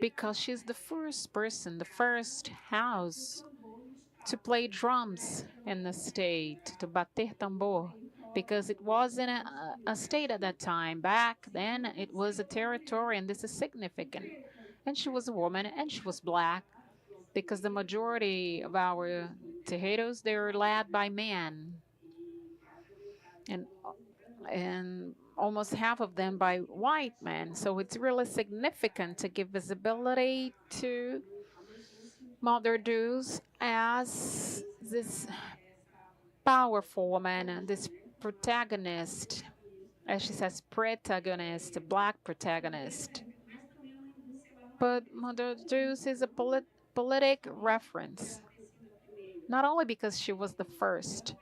because she's the first person, the first house to play drums in the state, to bater tambor, because it wasn't a state at that time. Back then, it was a territory, and this is significant. And she was a woman, and she was black, because the majority of our terreiros, they're led by men, and almost half of them by white men. So it's really significant to give visibility to Mother Dews as this powerful woman, this protagonist, as she says, protagonist, black protagonist. But Mother Dews is a politic reference, not only because she was the first,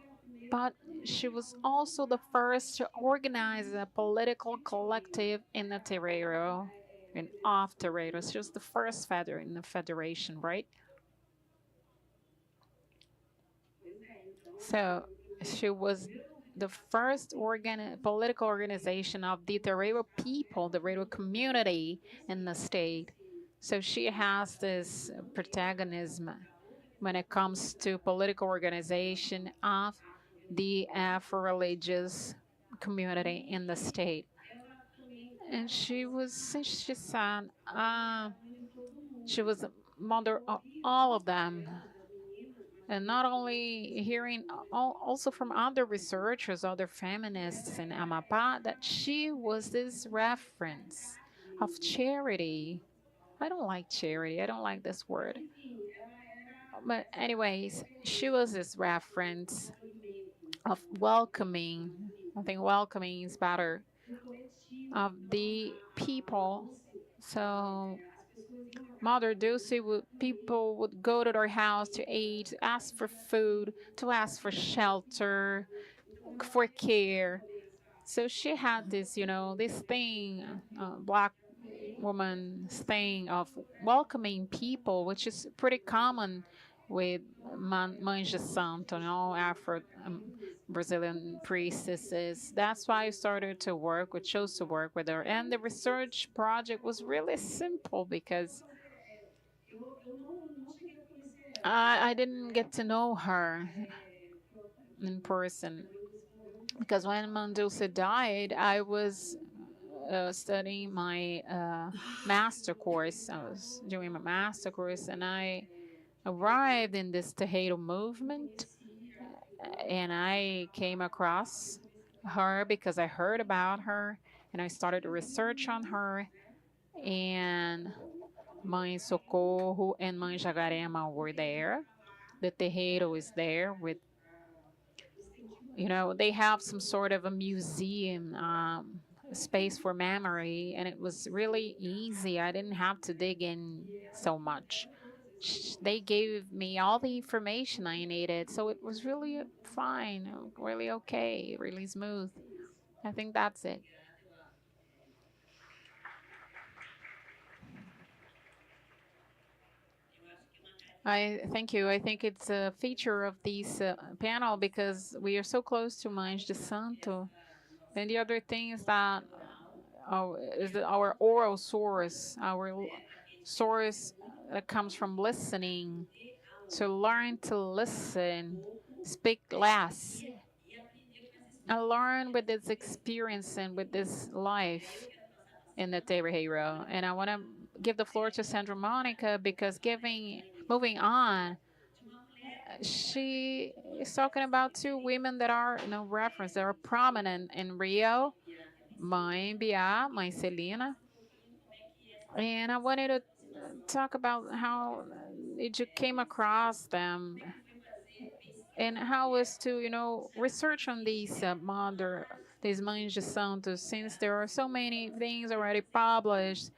but she was also the first to organize a political collective in the Terreiro, and off Terreiro. She was the first feather in the federation, right? So she was the first political organization of the Terreiro people, the Terreiro community in the state. So she has this protagonism when it comes to political organization of the Afro-religious community in the state. And she said, she was a mother of all of them. And not only hearing, also from other researchers, other feminists in Amapá, that she was this reference of charity. I don't like charity, I don't like this word. But, anyways, she was this reference of welcoming. I think welcoming is better, of the people. So Mother Dulce would people would go to their house to eat, to ask for food, to ask for shelter, for care. So she had this, this thing, black woman's thing of welcoming people, which is pretty common with Mães de Santo, Afro Brazilian priestesses. That's why I started to work, with chose to work with her. And the research project was really simple because I didn't get to know her in person. Because when Mandulce died, I was studying my master course. I was doing my master course, and I arrived in this Tejedo movement, and I came across her because I heard about her, and I started to research on her. And Mãe Socorro and Mãe Jagarema were there. The Tejedo is there with, they have some sort of a museum, space for memory, and it was really easy. I didn't have to dig in so much. They gave me all the information I needed, so it was really fine, really okay, really smooth. I think that's it. I thank you. I think it's a feature of this panel because we are so close to Mães de Santo. And the other thing is that our oral source, our source that comes from listening, to learn to listen, speak less, and learn with this experience and with this life in the Terreiro. And I want to give the floor to Sandra Monica because moving on, she is talking about two women that are reference, that are prominent in Rio, Mãe Bia, Mãe Celina. And I wanted to talk about how you came across them and how is to, research on these these Mães de Santos, since there are so many things already published,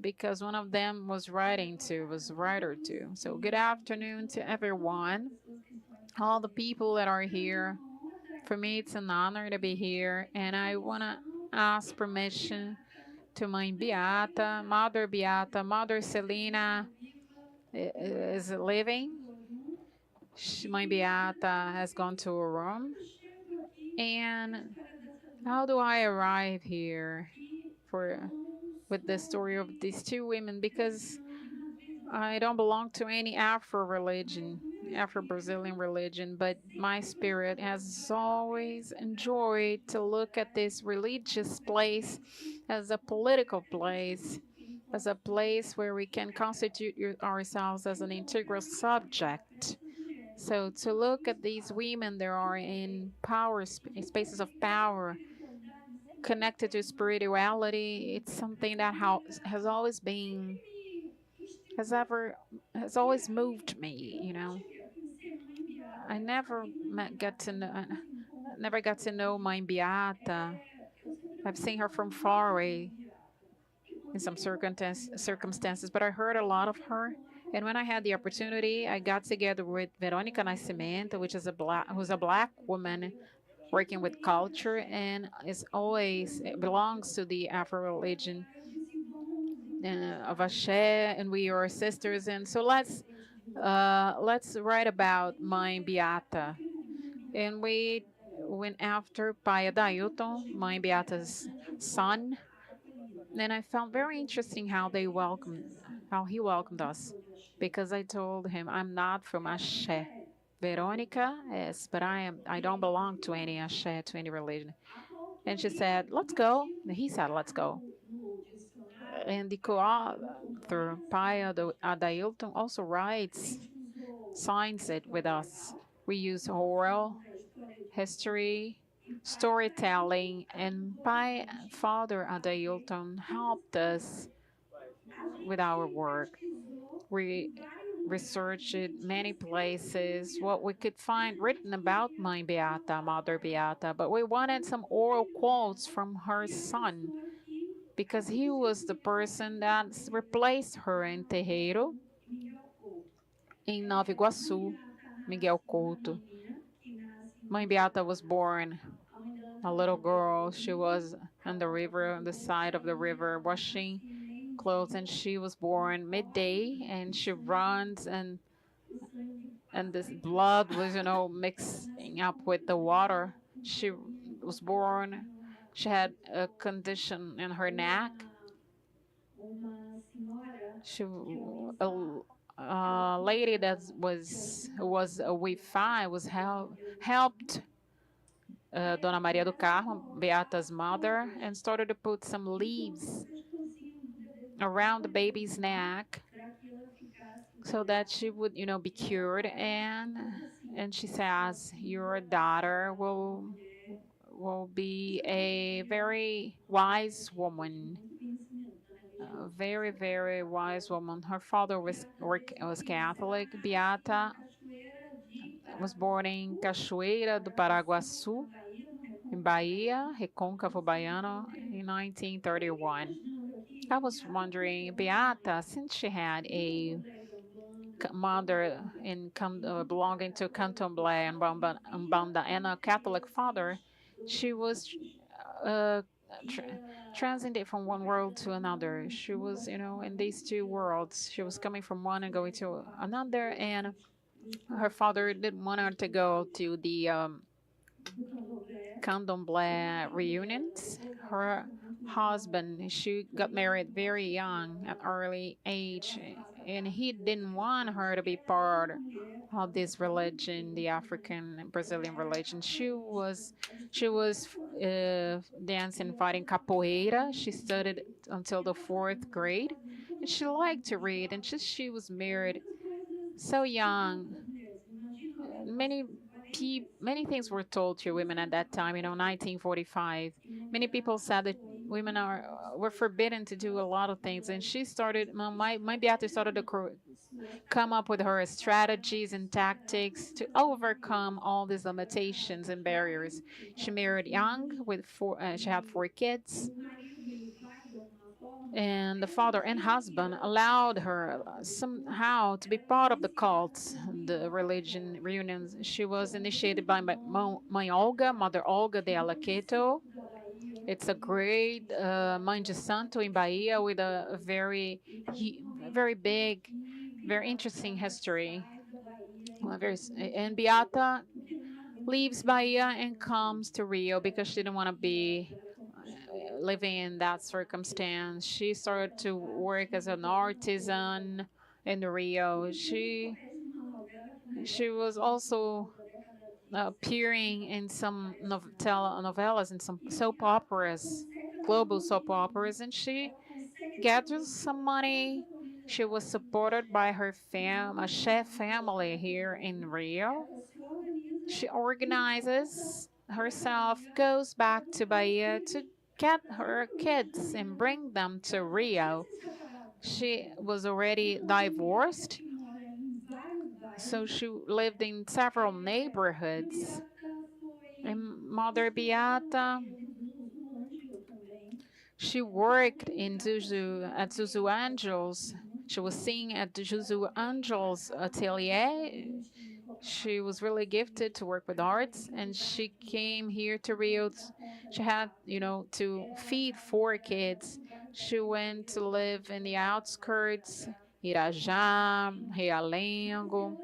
because one of them was writer too. So good afternoon to everyone, all the people that are here. For me, it's an honor to be here, and I want to ask permission to Mãe Beata, Mother Celina is living. Mãe Beata has gone to a room. And how do I arrive here for with the story of these two women because I don't belong to any Afro religion, Afro Brazilian religion, but my spirit has always enjoyed to look at this religious place as a political place, as a place where we can constitute ourselves as an integral subject. So to look at these women, there are in power spaces of power connected to spirituality. It's something that has always been has always moved me. I never got to know my Beata. I've seen her from far away in some circumstances, but I heard a lot of her. And when I had the opportunity, I got together with Veronica Nascimento, who's a black woman working with culture and belongs to the Afro religion of Ashe, and we are sisters. And so let's write about my Beata. And we went after Pai Dailton, my Beata's son. And I found very interesting how he welcomed us, because I told him I'm not from Ashe. Veronica is, but I don't belong to any Ashe, to any religion. And she said, let's go. And he said, let's go. And the co-author, Paya Adailton, also signs it with us. We use oral history, storytelling, and my father Adailton helped us with our work. We researched many places what we could find written about my Beata, Mother Beata, but we wanted some oral quotes from her son because he was the person that replaced her in Terreiro in Nova Iguaçu, Miguel Couto. Mãe Beata was born a little girl. She was on the river, on the side of the river, washing clothes, and she was born midday, and she runs, and this blood was, mixing up with the water. She was born. She had a condition in her neck. She a lady that was a Wi-Fi helped Dona Maria do Carmo, Beata's mother, and started to put some leaves around the baby's neck so that she would, be cured. And she says, your daughter will be a very wise woman, a very, very wise woman. Her father was Catholic. Beata was born in Cachoeira do Paraguaçu, in Bahia, Recôncavo Baiano, in 1931. I was wondering, Beata, since she had a mother belonging to Candomblé and Umbanda and a Catholic father, she was uh, tra- transited from one world to another. She was, in these two worlds. She was coming from one and going to another, and her father didn't want her to go to the Candomblé reunions. Her husband, she got married very young, at early age, and he didn't want her to be part of this religion, the African Brazilian religion. She was dancing, fighting capoeira. She studied until the fourth grade, and she liked to read. And she was married so young. Many things were told to women at that time, 1945. Many people said that women were forbidden to do a lot of things, and she started. My Beata started to come up with her strategies and tactics to overcome all these limitations and barriers. She married young with four. She had 4 kids, and the father and husband allowed her somehow to be part of the cults, the religion reunions. She was initiated by Mother Olga de Alaqueto. It's a great Mãe de Santo in Bahia with a very big, very interesting history. And Beata leaves Bahia and comes to Rio because she didn't want to be living in that circumstance. She started to work as an artisan in Rio. She was also appearing in some telenovelas and some soap operas, global soap operas, and she gathered some money. She was supported by her a chef family here in Rio. She organizes herself, goes back to Bahia to get her kids and bring them to Rio. She was already divorced, so she lived in several neighborhoods. And Mother Beata, she worked in at Zuzu Angels. She was singing at the Zuzu Angels atelier. She was really gifted to work with arts, and she came here to Rio. She had, to feed 4 kids. She went to live in the outskirts, Irajá, Realengo.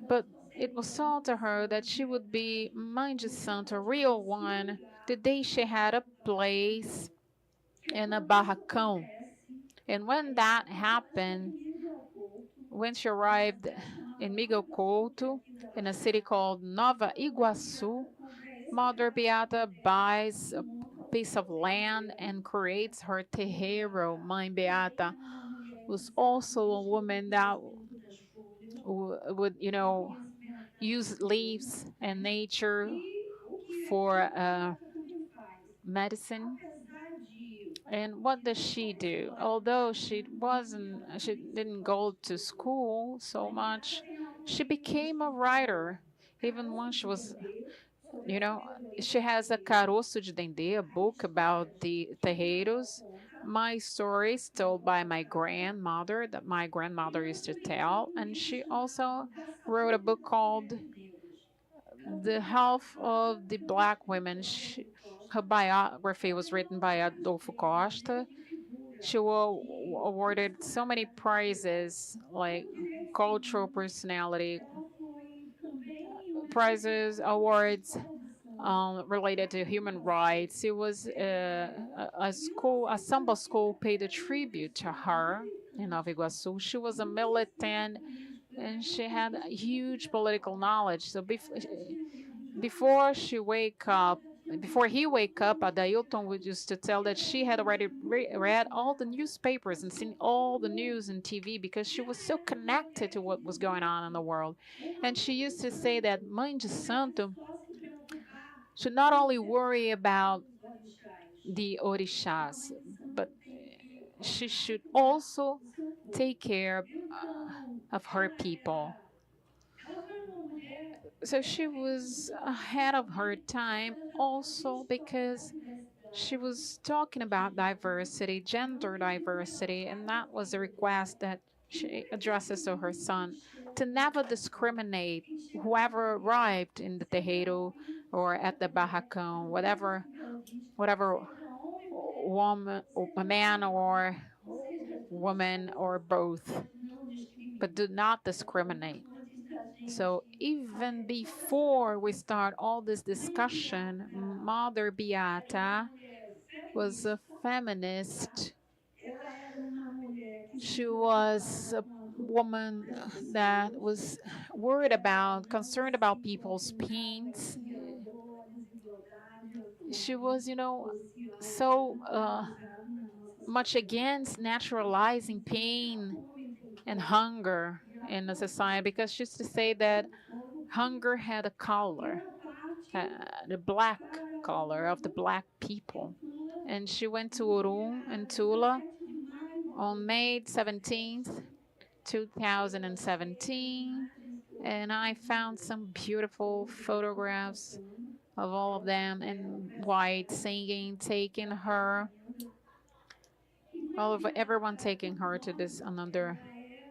But it was told to her that she would be Mãe de Santo, a real one, the day she had a place in a barracão. And when that happened, when she arrived in Miguel Couto, in a city called Nova Iguaçu, Mother Beata buys a piece of land and creates her terreiro. Mãe Beata was also a woman that would, use leaves and nature for medicine. And what does she do? Although she didn't go to school so much, she became a writer. Even when she was, you know, she has a Caroço de Dendê, a book about the terreiros. My stories told by my grandmother that my grandmother used to tell. And she also wrote a book called The Health of the Black Women. Her biography was written by Adolfo Costa. She was awarded so many prizes, like cultural personality prizes, awards related to human rights. It was a samba school paid a tribute to her in Nova Iguaçu. She was a militant, and she had a huge political knowledge. So before she wake up, before he wake up, Adailton would used to tell that she had already read all the newspapers and seen all the news and TV because she was so connected to what was going on in the world. And she used to say that Mãe de Santo should not only worry about the orishas, but she should also take care of her people. So she was ahead of her time also because she was talking about diversity, gender diversity, and that was a request that she addresses to her son to never discriminate whoever arrived in the terreiro or at the barracão, whatever woman, a man or woman or both, but do not discriminate. So even before we start all this discussion, Mother Beata was a feminist. She was a woman that was concerned about people's pains. She was, so much against naturalizing pain and hunger in the society because she used to say that hunger had a color, the black color of the black people. And she went to Urum and Tula on May 17th, 2017. And I found some beautiful photographs of all of them in white singing, taking her, everyone taking her to this another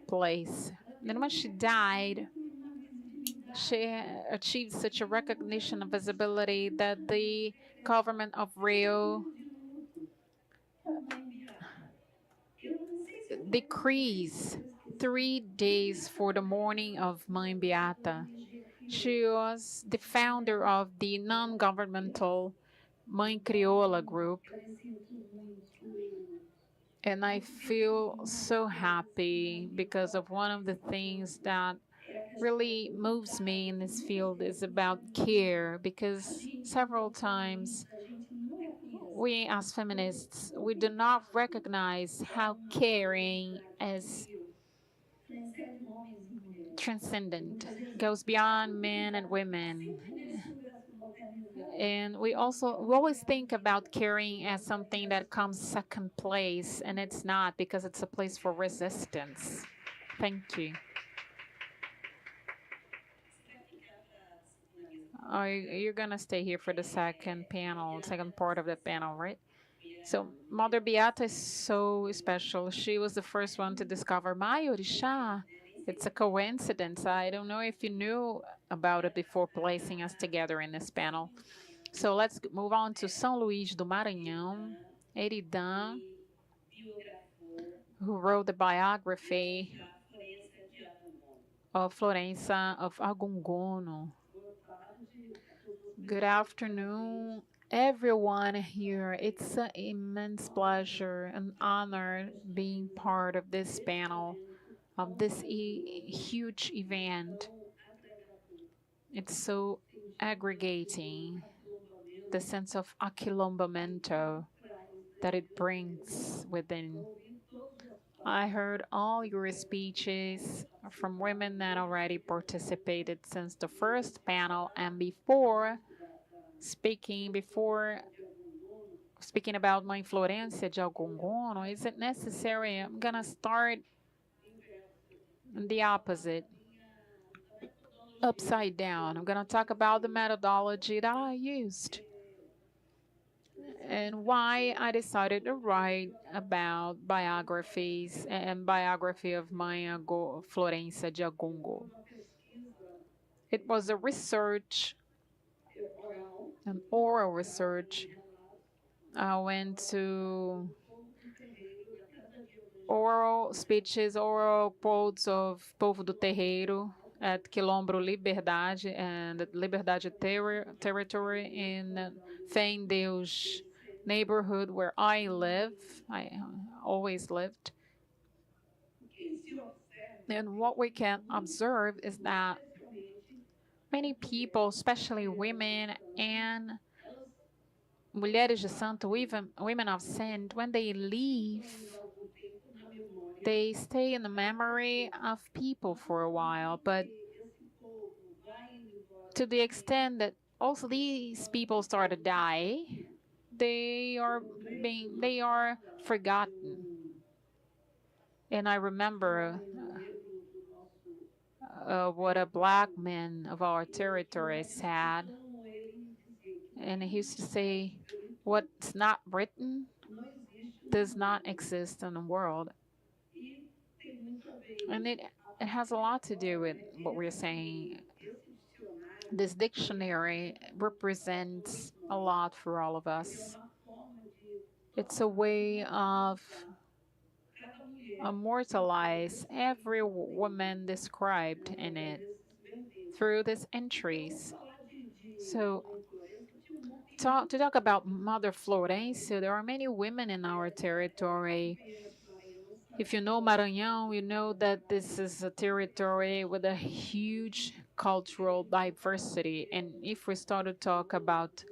place. Then when she died, she achieved such a recognition and visibility that the government of Rio decrees 3 days for the mourning of Mãe Beata. She was the founder of the non-governmental Mãe Crioula group. And I feel so happy because of one of the things that really moves me in this field is about care, because several times we as feminists, we do not recognize how caring is transcendent, goes beyond men and women. And we always think about caring as something that comes second place, and it's not, because it's a place for resistance. Thank you. You're gonna stay here for the second panel, second part of the panel, right? So Mother Beata is so special. She was the first one to discover my Orisha. It's a coincidence. I don't know if you knew about it before placing us together in this panel. So let's move on to São Luís do Maranhão, Eridan, who wrote the biography of Florença of Agungono. Good afternoon, everyone here. It's an immense pleasure and honor being part of this panel, of this huge event. It's so aggregating, the sense of aquilombamento that it brings within. I heard all your speeches from women that already participated since the first panel, and before speaking about my Florência de Agungono, is it necessary? I'm gonna start the opposite, upside down. I'm gonna talk about the methodology that I used and why I decided to write about biographies and biography of Mãe Florência de Agungo. It was a research, an oral research. I went to oral speeches, oral quotes of Povo do Terreiro at Quilombo Liberdade and Liberdade territory in Fé em Deus neighborhood where I live. I always lived. And what we can observe is that many people, especially women and Mulheres de Santo, even women of saint, when they leave, they stay in the memory of people for a while, but to the extent that also these people start to die, they are forgotten. And I remember what a black man of our territory said, and he used to say, "What's not written does not exist in the world." And it has a lot to do with what we're saying. This dictionary represents a lot for all of us. It's a way of immortalize every woman described in it through these entries. So to talk about Mother Florencia, there are many women in our territory. If you know Maranhão, you know that this is a territory with a huge cultural diversity. And if we start to talk about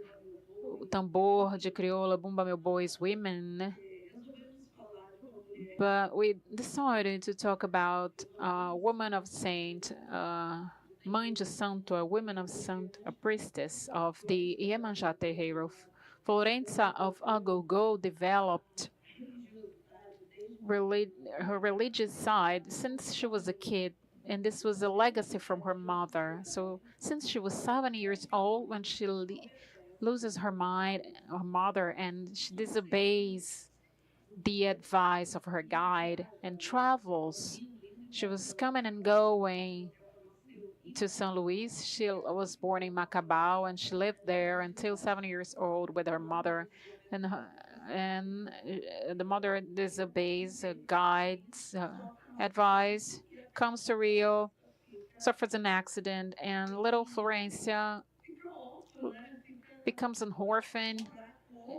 tambor de crioula, bumba meu bois women, but we decided to talk about a woman of saint, Mãe de Santo, a woman of saint, a priestess of the Iemanjá terreiro. Florença of Agogo developed her religious side since she was a kid, and this was a legacy from her mother. So since she was 7 years old, when she loses her mind, her mother, and she disobeys the advice of her guide and travels. She was coming and going to São Luís. She was born in Macabao, and she lived there until 7 years old with her mother. And the mother disobeys guide's advice, comes to Rio, suffers an accident, and little Florencia becomes an orphan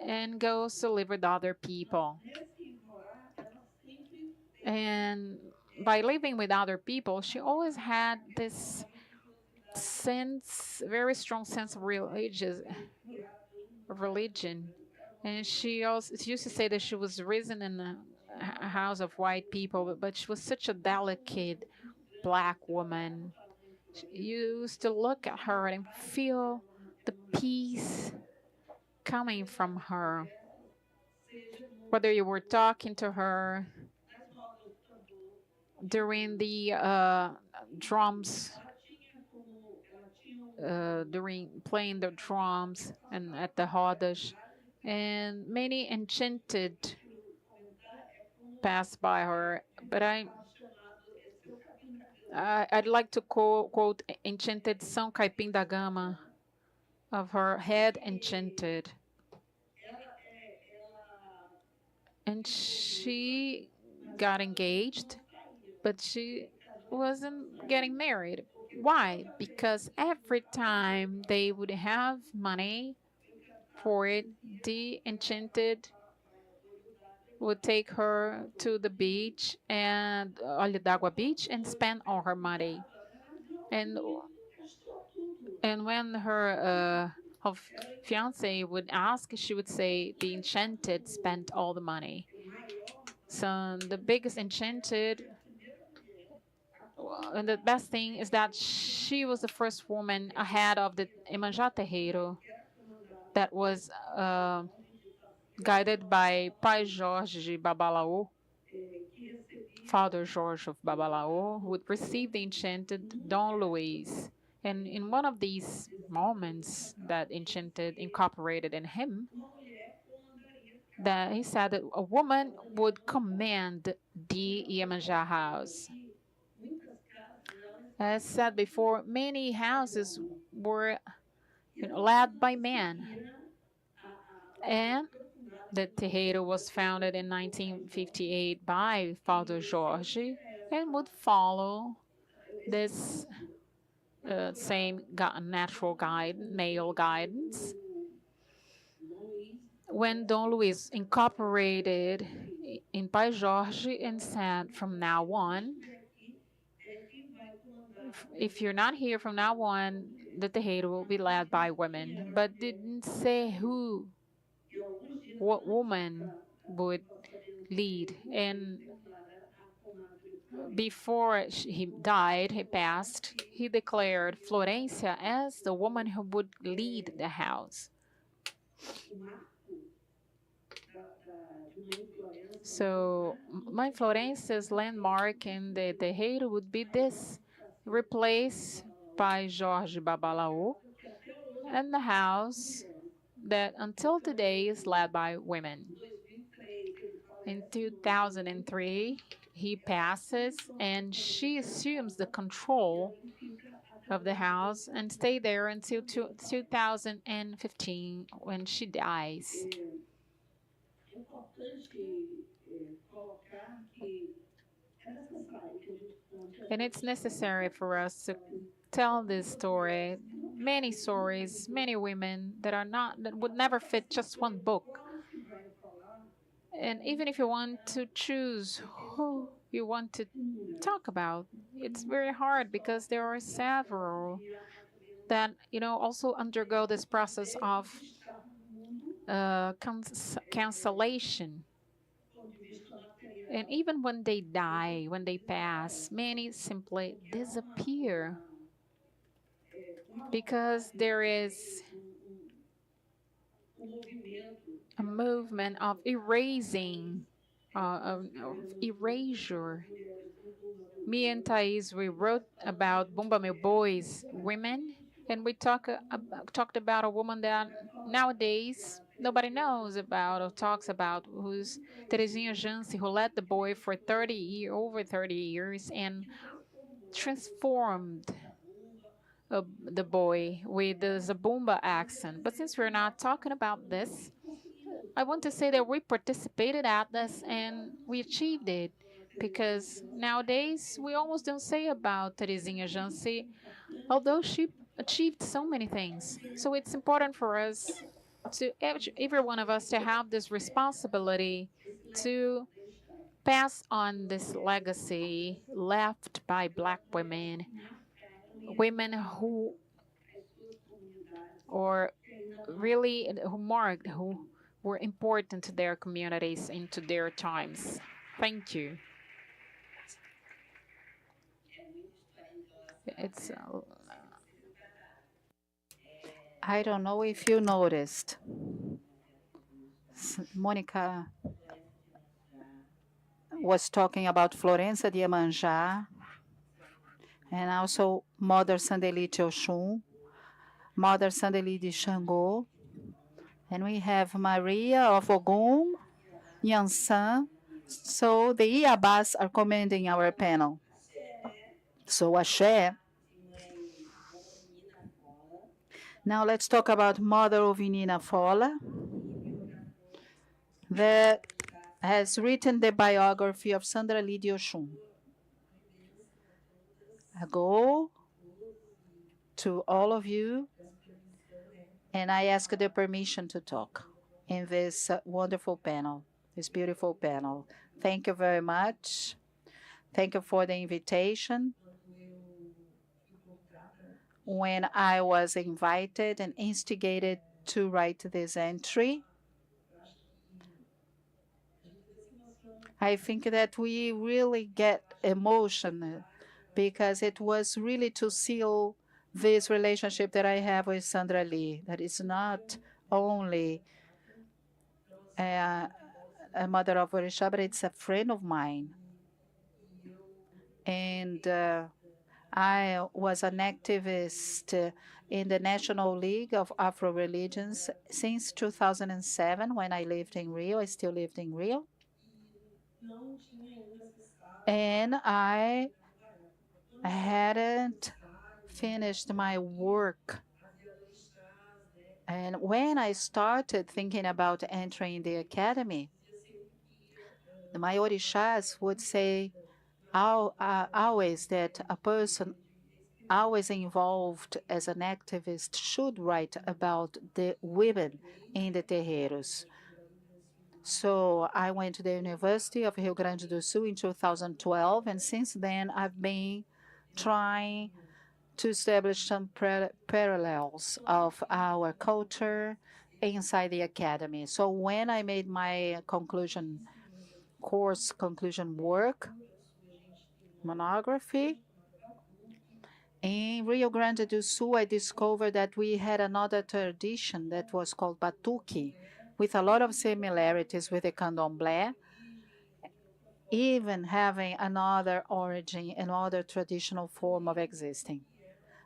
and goes to live with other people. And by living with other people, she always had this very strong sense of religion. And she used to say that she was raised in a house of white people, but she was such a delicate black woman. You used to look at her and feel the peace coming from her. Whether you were talking to her during the drums, during playing the drums and at the rodas, and many enchanted passed by her. But I'd like to quote Enchanted São Caipim da Gama, of her head enchanted. And she got engaged, but she wasn't getting married. Why? Because every time they would have money for it, the enchanted would take her to the beach and Olho d'Água Beach and spend all her money. And when her fiance would ask, she would say the enchanted spent all the money. So the biggest enchanted, and the best thing is that she was the first woman ahead of the Iemanjá Terreiro that was guided by Pai Jorge Babalaô, Father George of Babalaô, who would receive the enchanted Dom Luiz. And in one of these moments that enchanted incorporated in him, that he said that a woman would command the Iemanjá house. As said before, many houses were led by men. And the terreiro was founded in 1958 by Father Jorge and would follow this same natural male guidance. When Dom Luiz incorporated in Pai Jorge and said, from now on, if you're not here from now on, the terreiro will be led by women, but didn't say what woman would lead. And before he died, he passed, he declared Florencia as the woman who would lead the house. So Mãe Florencia's landmark in the terreiro would be this, replaced by Jorge Babalaô, and the house that until today is led by women. In 2003, he passes and she assumes the control of the house and stay there until 2015 when she dies. And it's necessary for us to tell this story, many stories, many women that would never fit just one book. And even if you want to choose who you want to talk about, it's very hard because there are several that also undergo this process of cancellation. And even when they die, when they pass, many simply disappear because there is a movement of erasing, of erasure. Me and Thais, we wrote about Bumba Meu Bois women, and we talked about a woman that nowadays nobody knows about or talks about, who's Terezinha Jansi, who led the boy for over 30 years and transformed the boy with the Zabumba accent. But since we're not talking about this, I want to say that we participated at this and we achieved it, because nowadays we almost don't say about Terezinha Jansi, although she achieved so many things. So it's important for us to every one of us to have this responsibility to pass on this legacy left by Black women, women who or really who were important to their communities and to their times. Thank you. It's I don't know if you noticed, Monica was talking about Florença de Iemanjá and also Mother Sandeli de Oxum, Mother Sandeli de Xangô, and we have Maria of Ogum, Yansan. So the Iabás are commending our panel. So Axé. Now let's talk about Mother Ovinina Fola, that has written the biography of Sandra Lee de Oxum. I go to all of you and I ask the permission to talk in this wonderful panel, this beautiful panel. Thank you very much. Thank you for the invitation. When I was invited and instigated to write this entry, I think that we really get emotional because it was really to seal this relationship that I have with Sandra Lee, that is not only a mother of Orisha, but it's a friend of mine. And I was an activist in the National League of Afro Religions since 2007 when I lived in Rio. I still lived in Rio. And I hadn't finished my work. And when I started thinking about entering the academy, my orishas would say always that a person always involved as an activist should write about the women in the terreiros. So I went to the University of Rio Grande do Sul in 2012, and since then I've been trying to establish some parallels of our culture inside the academy. So when I made my conclusion work, monography, in Rio Grande do Sul, I discovered that we had another tradition that was called Batuque, with a lot of similarities with the Candomblé, even having another origin, another traditional form of existing.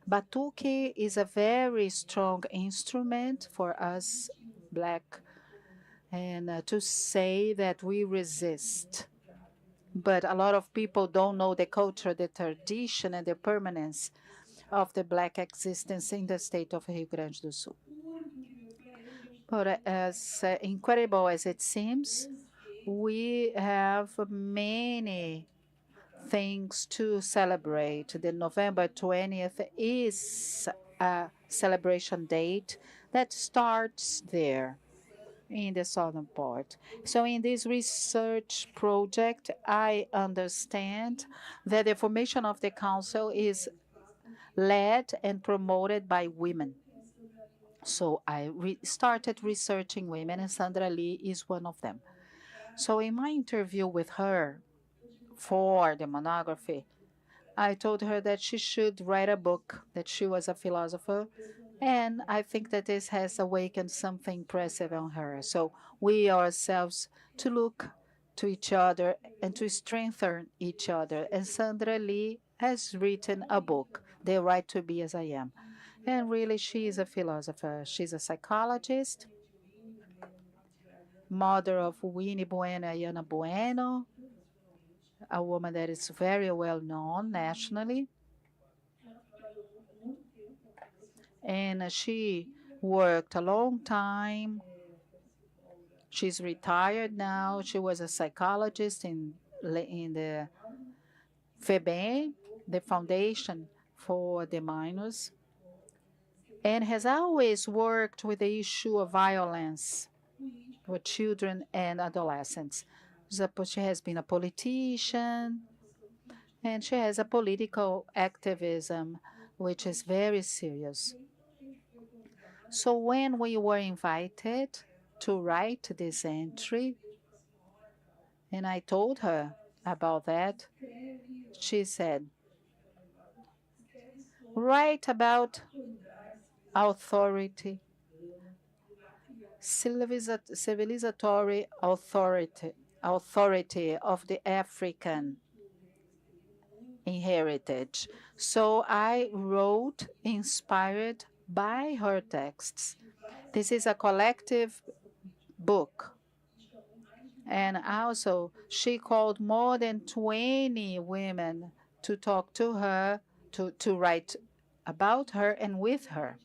Batuque is a very strong instrument for us Black, and to say that we resist. But a lot of people don't know the culture, the tradition, and the permanence of the Black existence in the state of Rio Grande do Sul. But as incredible as it seems, we have many things to celebrate. The November 20th is a celebration date that starts there in the southern part. So in this research project, I understand that the formation of the council is led and promoted by women. So I started researching women, and Sandra Lee is one of them. So in my interview with her for the monography, I told her that she should write a book, that she was a philosopher, and I think that this has awakened something impressive on her. So we ourselves to look to each other and to strengthen each other. And Sandra Lee has written a book, The Right to Be As I Am. And really, she is a philosopher. She's a psychologist, mother of Winnie Bueno and Ayana Bueno, a woman that is very well known nationally. And she worked a long time. She's retired now. She was a psychologist in the FEBEM, the Foundation for the Minors. and has always worked with the issue of violence for children and adolescents. She has been a politician, and she has a political activism, which is very serious. So when we were invited to write this entry, and I told her about that, she said, write about authority, civilizatory authority of the African in heritage. So I wrote inspired by her texts. This is a collective book. And also, she called more than 20 women to talk to her, to write about her and with her.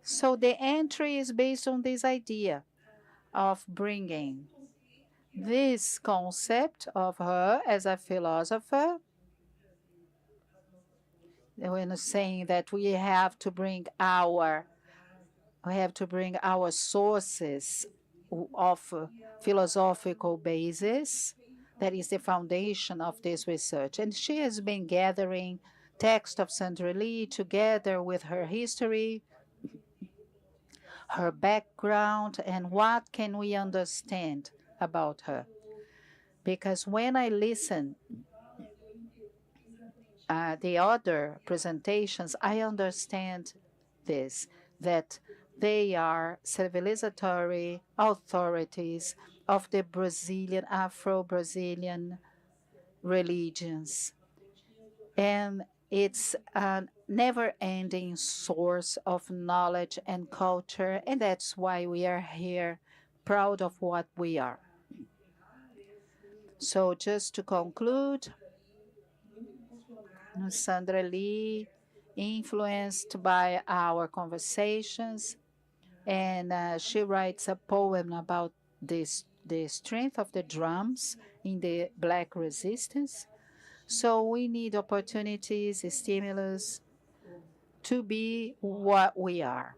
So the entry is based on this idea of bringing this concept of her as a philosopher, when saying that we have to bring our sources of philosophical basis. That is the foundation of this research. And she has been gathering text of Sandra Lee together with her history, her background, and what can we understand about her. Because when I listen the other presentations, I understand this, that they are civilizatory authorities of the Brazilian, Afro-Brazilian religions. And it's a never-ending source of knowledge and culture, and that's why we are here, proud of what we are. So just to conclude, Sandra Lee, influenced by our conversations, and she writes a poem about the strength of the drums in the Black resistance. So we need opportunities, stimulus to be what we are,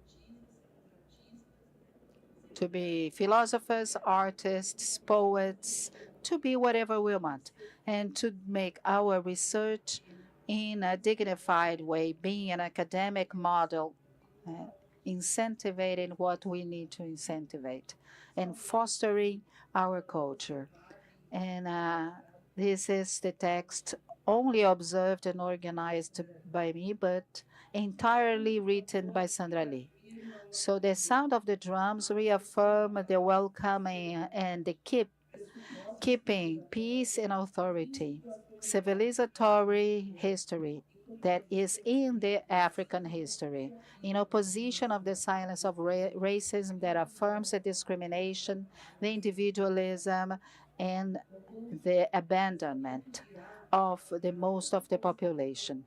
to be philosophers, artists, poets, to be whatever we want, and to make our research in a dignified way, being an academic model, uh, incentivizing what we need to incentivize, and fostering our culture. And this is the text only observed and organized by me, but entirely written by Sandra Lee. So the sound of the drums reaffirm the welcoming and the keeping peace and authority, civilizatory history that is in the African history, in opposition of the silence of racism that affirms the discrimination, the individualism, and the abandonment of the most of the population.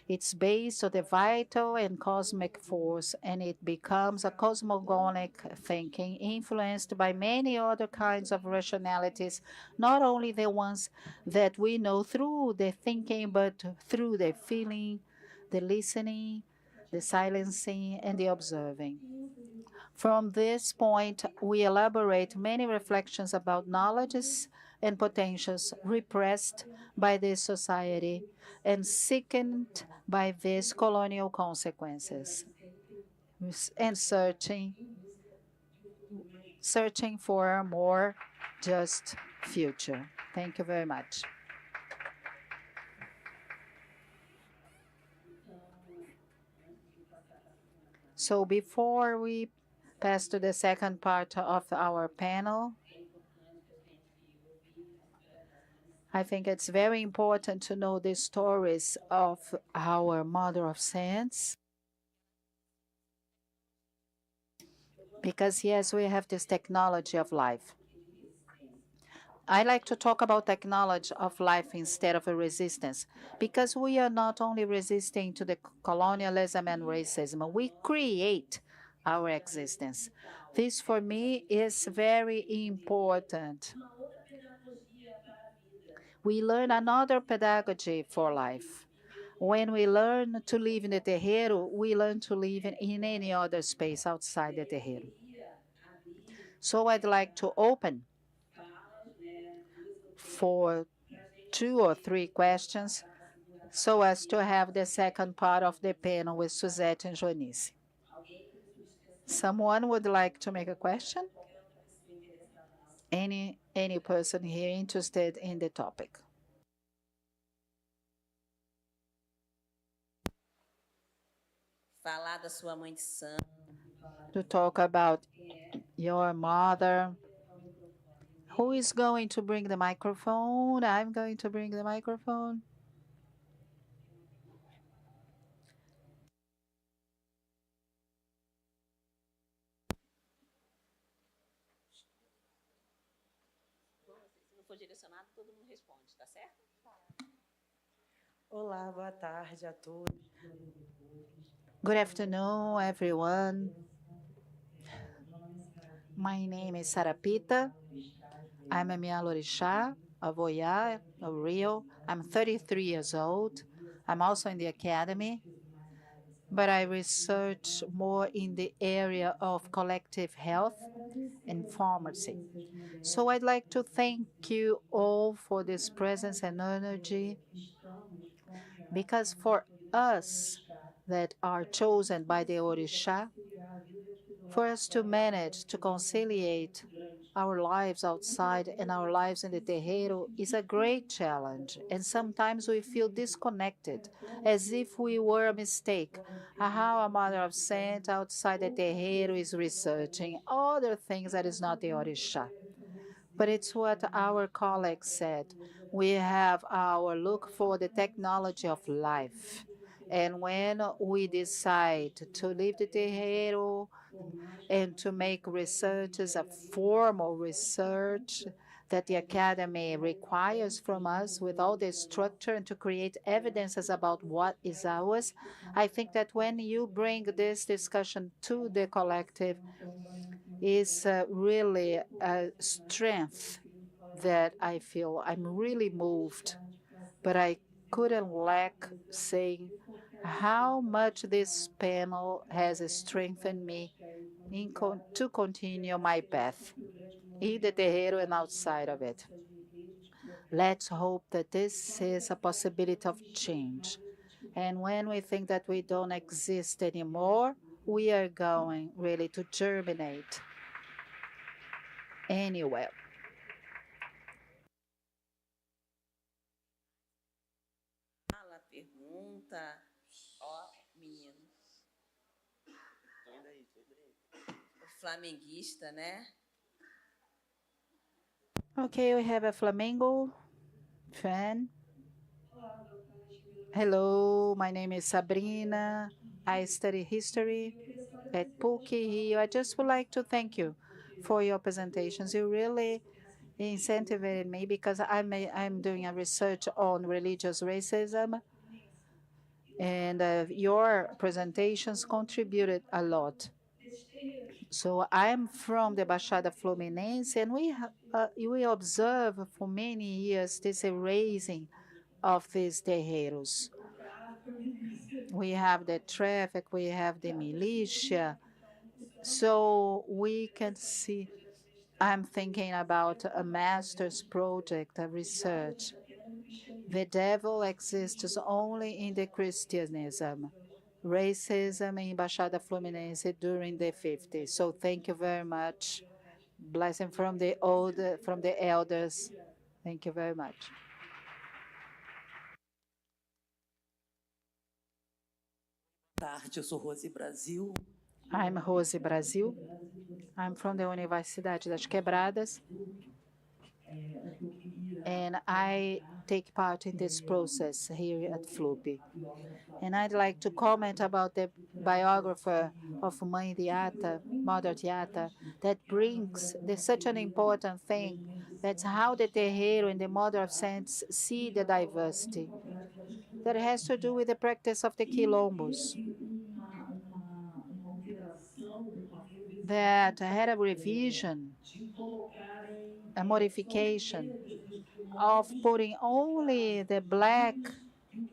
It's based on the vital and cosmic force, and it becomes a cosmogonic thinking influenced by many other kinds of rationalities, not only the ones that we know through the thinking, but through the feeling, the listening, the silencing, and the observing. From this point, we elaborate many reflections about knowledges and potentials repressed by this society and sickened by these colonial consequences, and searching for a more just future. Thank you very much. So before we pass to the second part of our panel, I think it's very important to know the stories of our Mother of Saints, because yes, we have this technology of life. I like to talk about technology of life instead of a resistance, because we are not only resisting to the colonialism and racism, we create our existence. This for me is very important. We learn another pedagogy for life. When we learn to live in the terreiro, we learn to live in any other space outside the terreiro. So I'd like to open for 2 or 3 questions so as to have the second part of the panel with Suzette and Jonice. Someone would like to make a question? Any person here interested in the topic? Falar da sua mãe de santo. To talk about your mother. Who is going to bring the microphone? I'm going to bring the microphone. Se não for direcionado, todo mundo responde, tá certo? Olá, boa tarde a todos. Good afternoon, everyone. My name is Sarapita. I'm a Mialorixá of Oiá, of Rio. I'm 33 years old. I'm also in the academy, but I research more in the area of collective health and pharmacy. So I'd like to thank you all for this presence and energy, because for us that are chosen by the Orixá, for us to manage to conciliate our lives outside and our lives in the terreiro is a great challenge. And sometimes we feel disconnected, as if we were a mistake. How a mother of saint outside the terreiro is researching other things that is not the Orixá. But it's what our colleagues said. We have our look for the technology of life. And when we decide to leave the terreiro and to make research as a formal research that the academy requires from us with all the structure and to create evidences about what is ours, I think that when you bring this discussion to the collective is really a strength that I feel. I'm really moved, but I couldn't lack saying how much this panel has strengthened me to continue my path in the terreiro and outside of it. Let's hope that this is a possibility of change. And when we think that we don't exist anymore, we are going really to germinate anywhere. Fala, pergunta. Ó, menino. O flamenguista, né? Okay, we have a Flamengo fan. Hello, my name is Sabrina. I study history at PUC Rio. I just would like to thank you for your presentations. You really incentivized me because I'm doing a research on religious racism, and your presentations contributed a lot. So I'm from the Baixada Fluminense, and we observe for many years this erasing of these terreiros. We have the traffic, we have the militia, so we can see. I'm thinking about a master's project, a research. The devil exists only in the Christianism, racism in Baixada Fluminense during the 50s. So thank you very much. Blessing from from the elders. Thank you very much. Boa tarde, eu sou Rose Brasil. I'm Rose Brasil. I'm from the Universidade das Quebradas. And I take part in this process here at FLUP. And I'd like to comment about the biographer of Mãe Diata, Mother Diata, that brings such an important thing. That's how the terreiro and the Mother of Saints see the diversity. That has to do with the practice of the Quilombos. That had a revision, a modification of putting only the black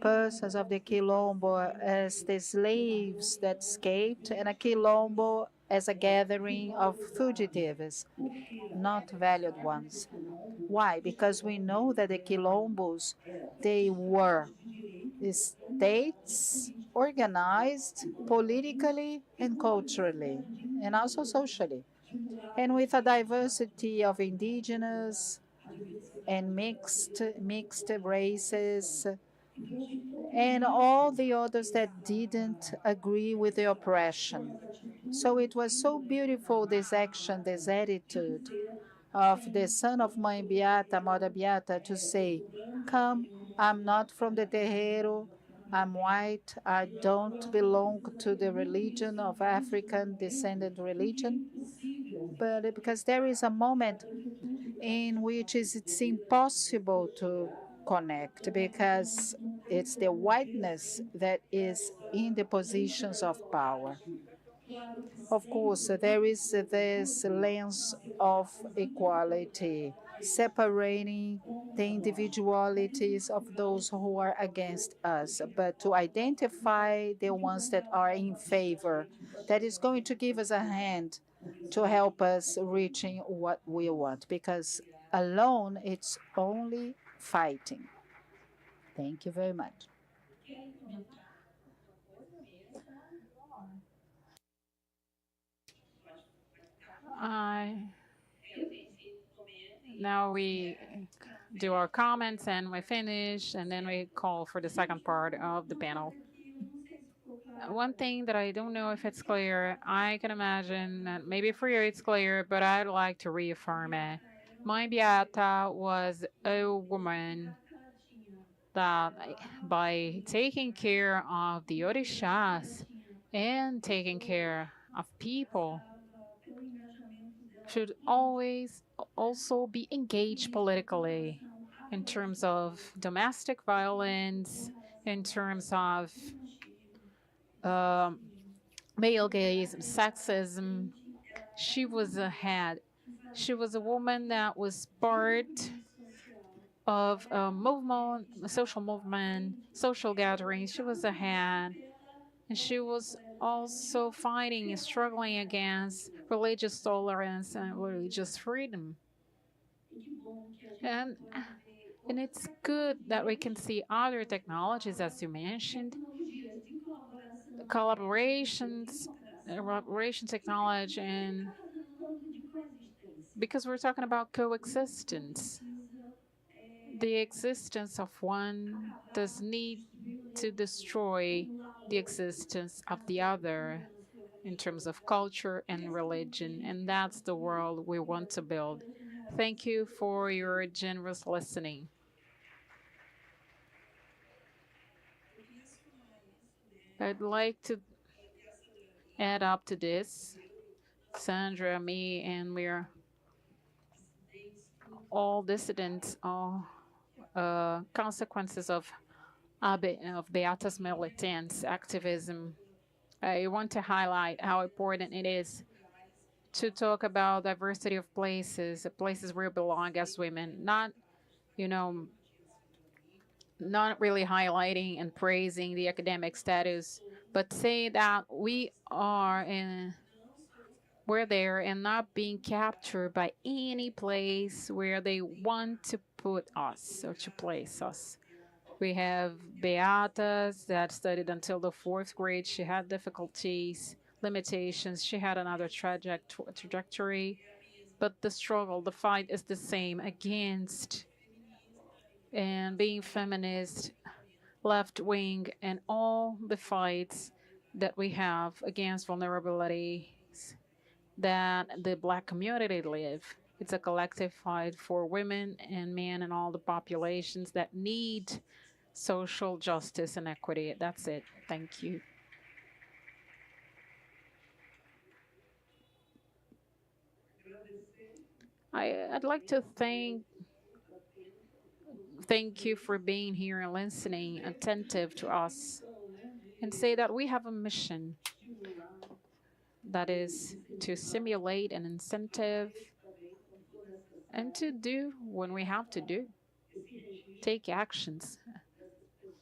persons of the Quilombo as the slaves that escaped, and a Quilombo as a gathering of fugitives, not valued ones. Why? Because we know that the Quilombos, they were states organized politically and culturally, and also socially, and with a diversity of indigenous and mixed races and all the others that didn't agree with the oppression. So it was so beautiful, this action, this attitude of the son of Mãe Beata, Mother Beata, to say, come, I'm not from the terreiro, I'm white, I don't belong to the religion of African descendant religion, but because there is a moment in which it's impossible to connect because it's the whiteness that is in the positions of power. Of course, there is this lens of equality, separating the individualities of those who are against us, but to identify the ones that are in favor, that is going to give us a hand to help us reaching what we want, because alone it's only fighting. Thank you very much. I Now we do our comments and we finish, and then we call for the second part of the panel. One thing that I don't know if it's clear, I can imagine that maybe for you it's clear, but I'd like to reaffirm it. Mãe Beata was a woman that, by taking care of the orishas and taking care of people, should always also be engaged politically in terms of domestic violence, in terms of um, male gaze, sexism. She was ahead. She was a woman that was part of a movement, a social movement, social gatherings. She was ahead. And she was also fighting and struggling against religious tolerance and religious freedom. And, and it's good that we can see other technologies, as you mentioned, collaborations, collaboration technology, and because we're talking about coexistence. The existence of one does need to destroy the existence of the other in terms of culture and religion, and that's the world we want to build. Thank you for your generous listening. I'd like to add up to this. Sandra, me, and we're all dissidents, all consequences of Beata's militants activism. I want to highlight how important it is to talk about diversity of places, places where we belong as women, not, you know, not really highlighting and praising the academic status, but say that we're there and not being captured by any place where they want to put us or to place us. We have Beatas that studied until the fourth grade. She had difficulties, limitations. She had another trajectory, but the struggle, the fight is the same against and being feminist, left wing, and all the fights that we have against vulnerabilities that the Black community live. It's a collective fight for women and men and all the populations that need social justice and equity. That's it. Thank you. I'd like to thank you for being here and listening, attentive to us, and say that we have a mission that is to simulate an incentive and to do when we have to do, take actions,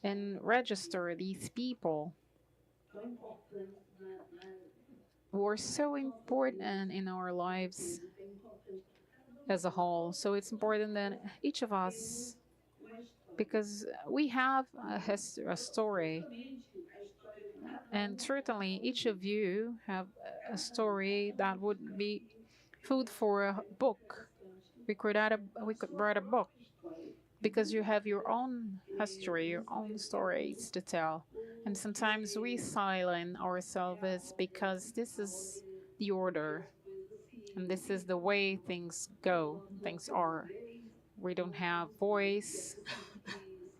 and register these people who are so important in our lives as a whole. So it's important that each of us, because we have a story, and certainly each of you have a story that would be food for a book. We could write a book because you have your own history, your own stories to tell. And sometimes we silence ourselves because this is the order and this is the way things go, things are. We don't have voice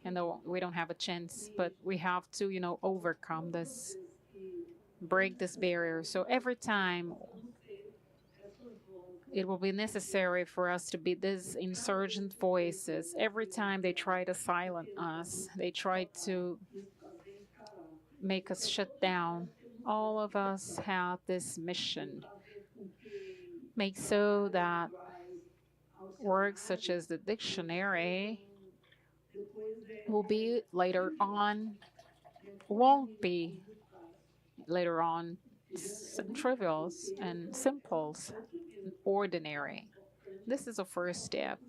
and we don't have a chance, but we have to, overcome this, break this barrier. So every time it will be necessary for us to be these insurgent voices. Every time they try to silence us, they try to make us shut down. All of us have this mission. Make so that works such as the dictionary will be later on, won't be later on trivials and simples, ordinary. This is a first step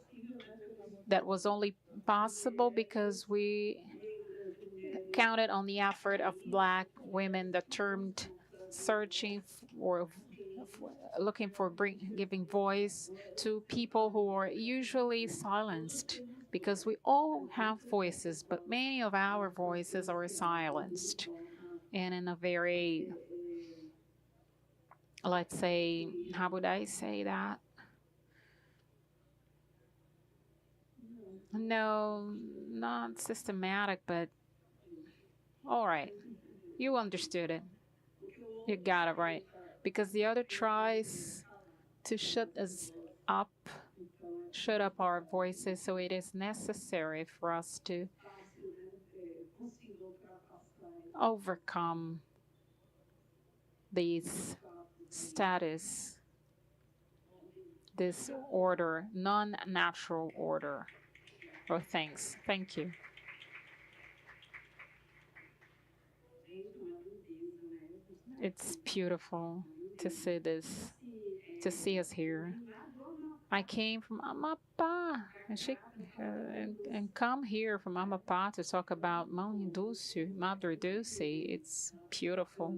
that was only possible because we counted on the effort of Black women determined, searching for, looking for giving voice to people who are usually silenced. Because we all have voices, but many of our voices are silenced. And in a very, let's say, how would I say that? No, not systematic, but all right. You understood it. You got it right. Because the other tries to shut us up, shut up our voices, so it is necessary for us to overcome these status, this order, non-natural order of things. Thank you. It's beautiful to see this, to see us here. I came from Amapá and come here from Amapá to talk about Mãe Dulce, Mother Dulce. It's beautiful.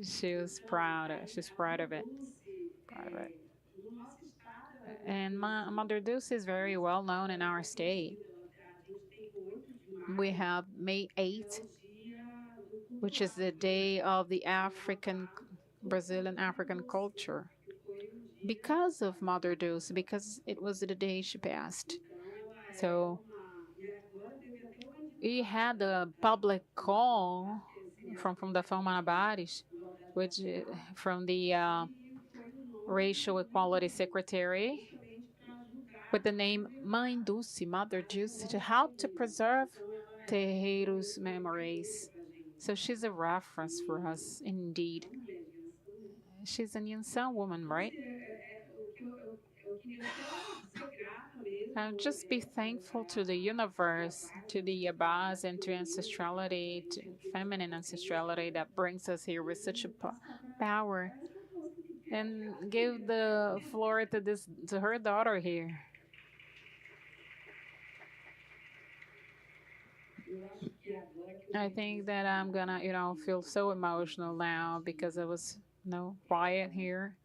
She was proud. She's proud of it. Proud of it. And Mother Dulce is very well known in our state. We have May 8th, which is the day of the Brazilian African culture. Because of Mother Dulce, because it was the day she passed. So we had a public call from the Manabares, which from the Racial Equality Secretary, with the name Mãe Dulce, Mother Dulce, to help to preserve Terreiro's memories. So she's a reference for us, indeed. She's an Yansan woman, right? Just be thankful to the universe, to the Yabaz, and to ancestrality, to feminine ancestrality that brings us here with such a power. And give the floor to her daughter here. I think that I'm gonna, feel so emotional now because I was, quiet here.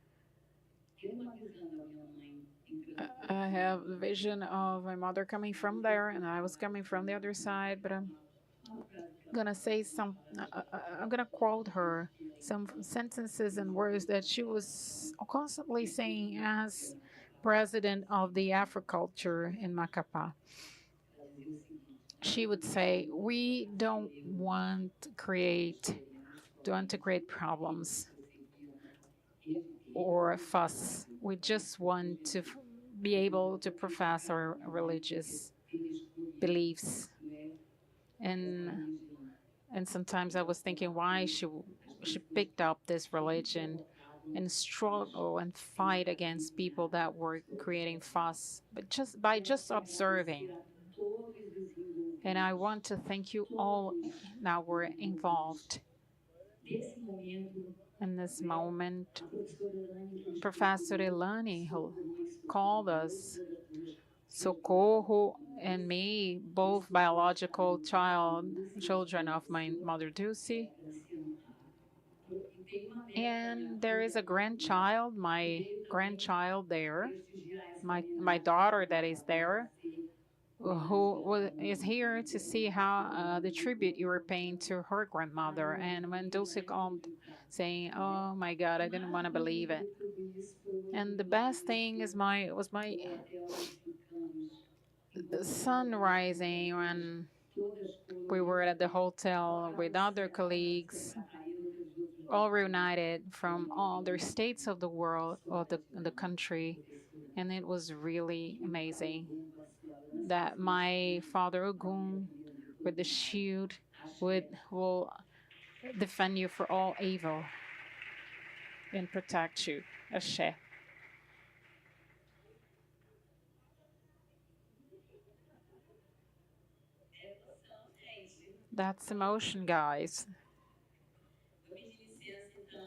I have the vision of my mother coming from there, and I was coming from the other side, but I'm gonna say I'm gonna quote her some sentences and words that she was constantly saying as president of the Afroculture in Macapá. She would say, "We don't want to create problems or fuss. We just want to be able to profess our religious beliefs." And sometimes I was thinking why she picked up this religion and struggle and fight against people that were creating fuss, but just by observing And I want to thank you all that were involved in this moment. Professor Elani, who called us, Socorro and me, both biological children of my mother Dulce. And there is a grandchild, my grandchild there, my daughter that is there, who is here to see how the tribute you were paying to her grandmother. And when Dulce called, saying, "Oh my God, I didn't want to believe it." And the best thing is my sun rising when we were at the hotel with other colleagues, all reunited from all the states of the world or the country, and it was really amazing that my father Ogun with the shield will defend you for all evil and protect you. Ashe. That's emotion, guys.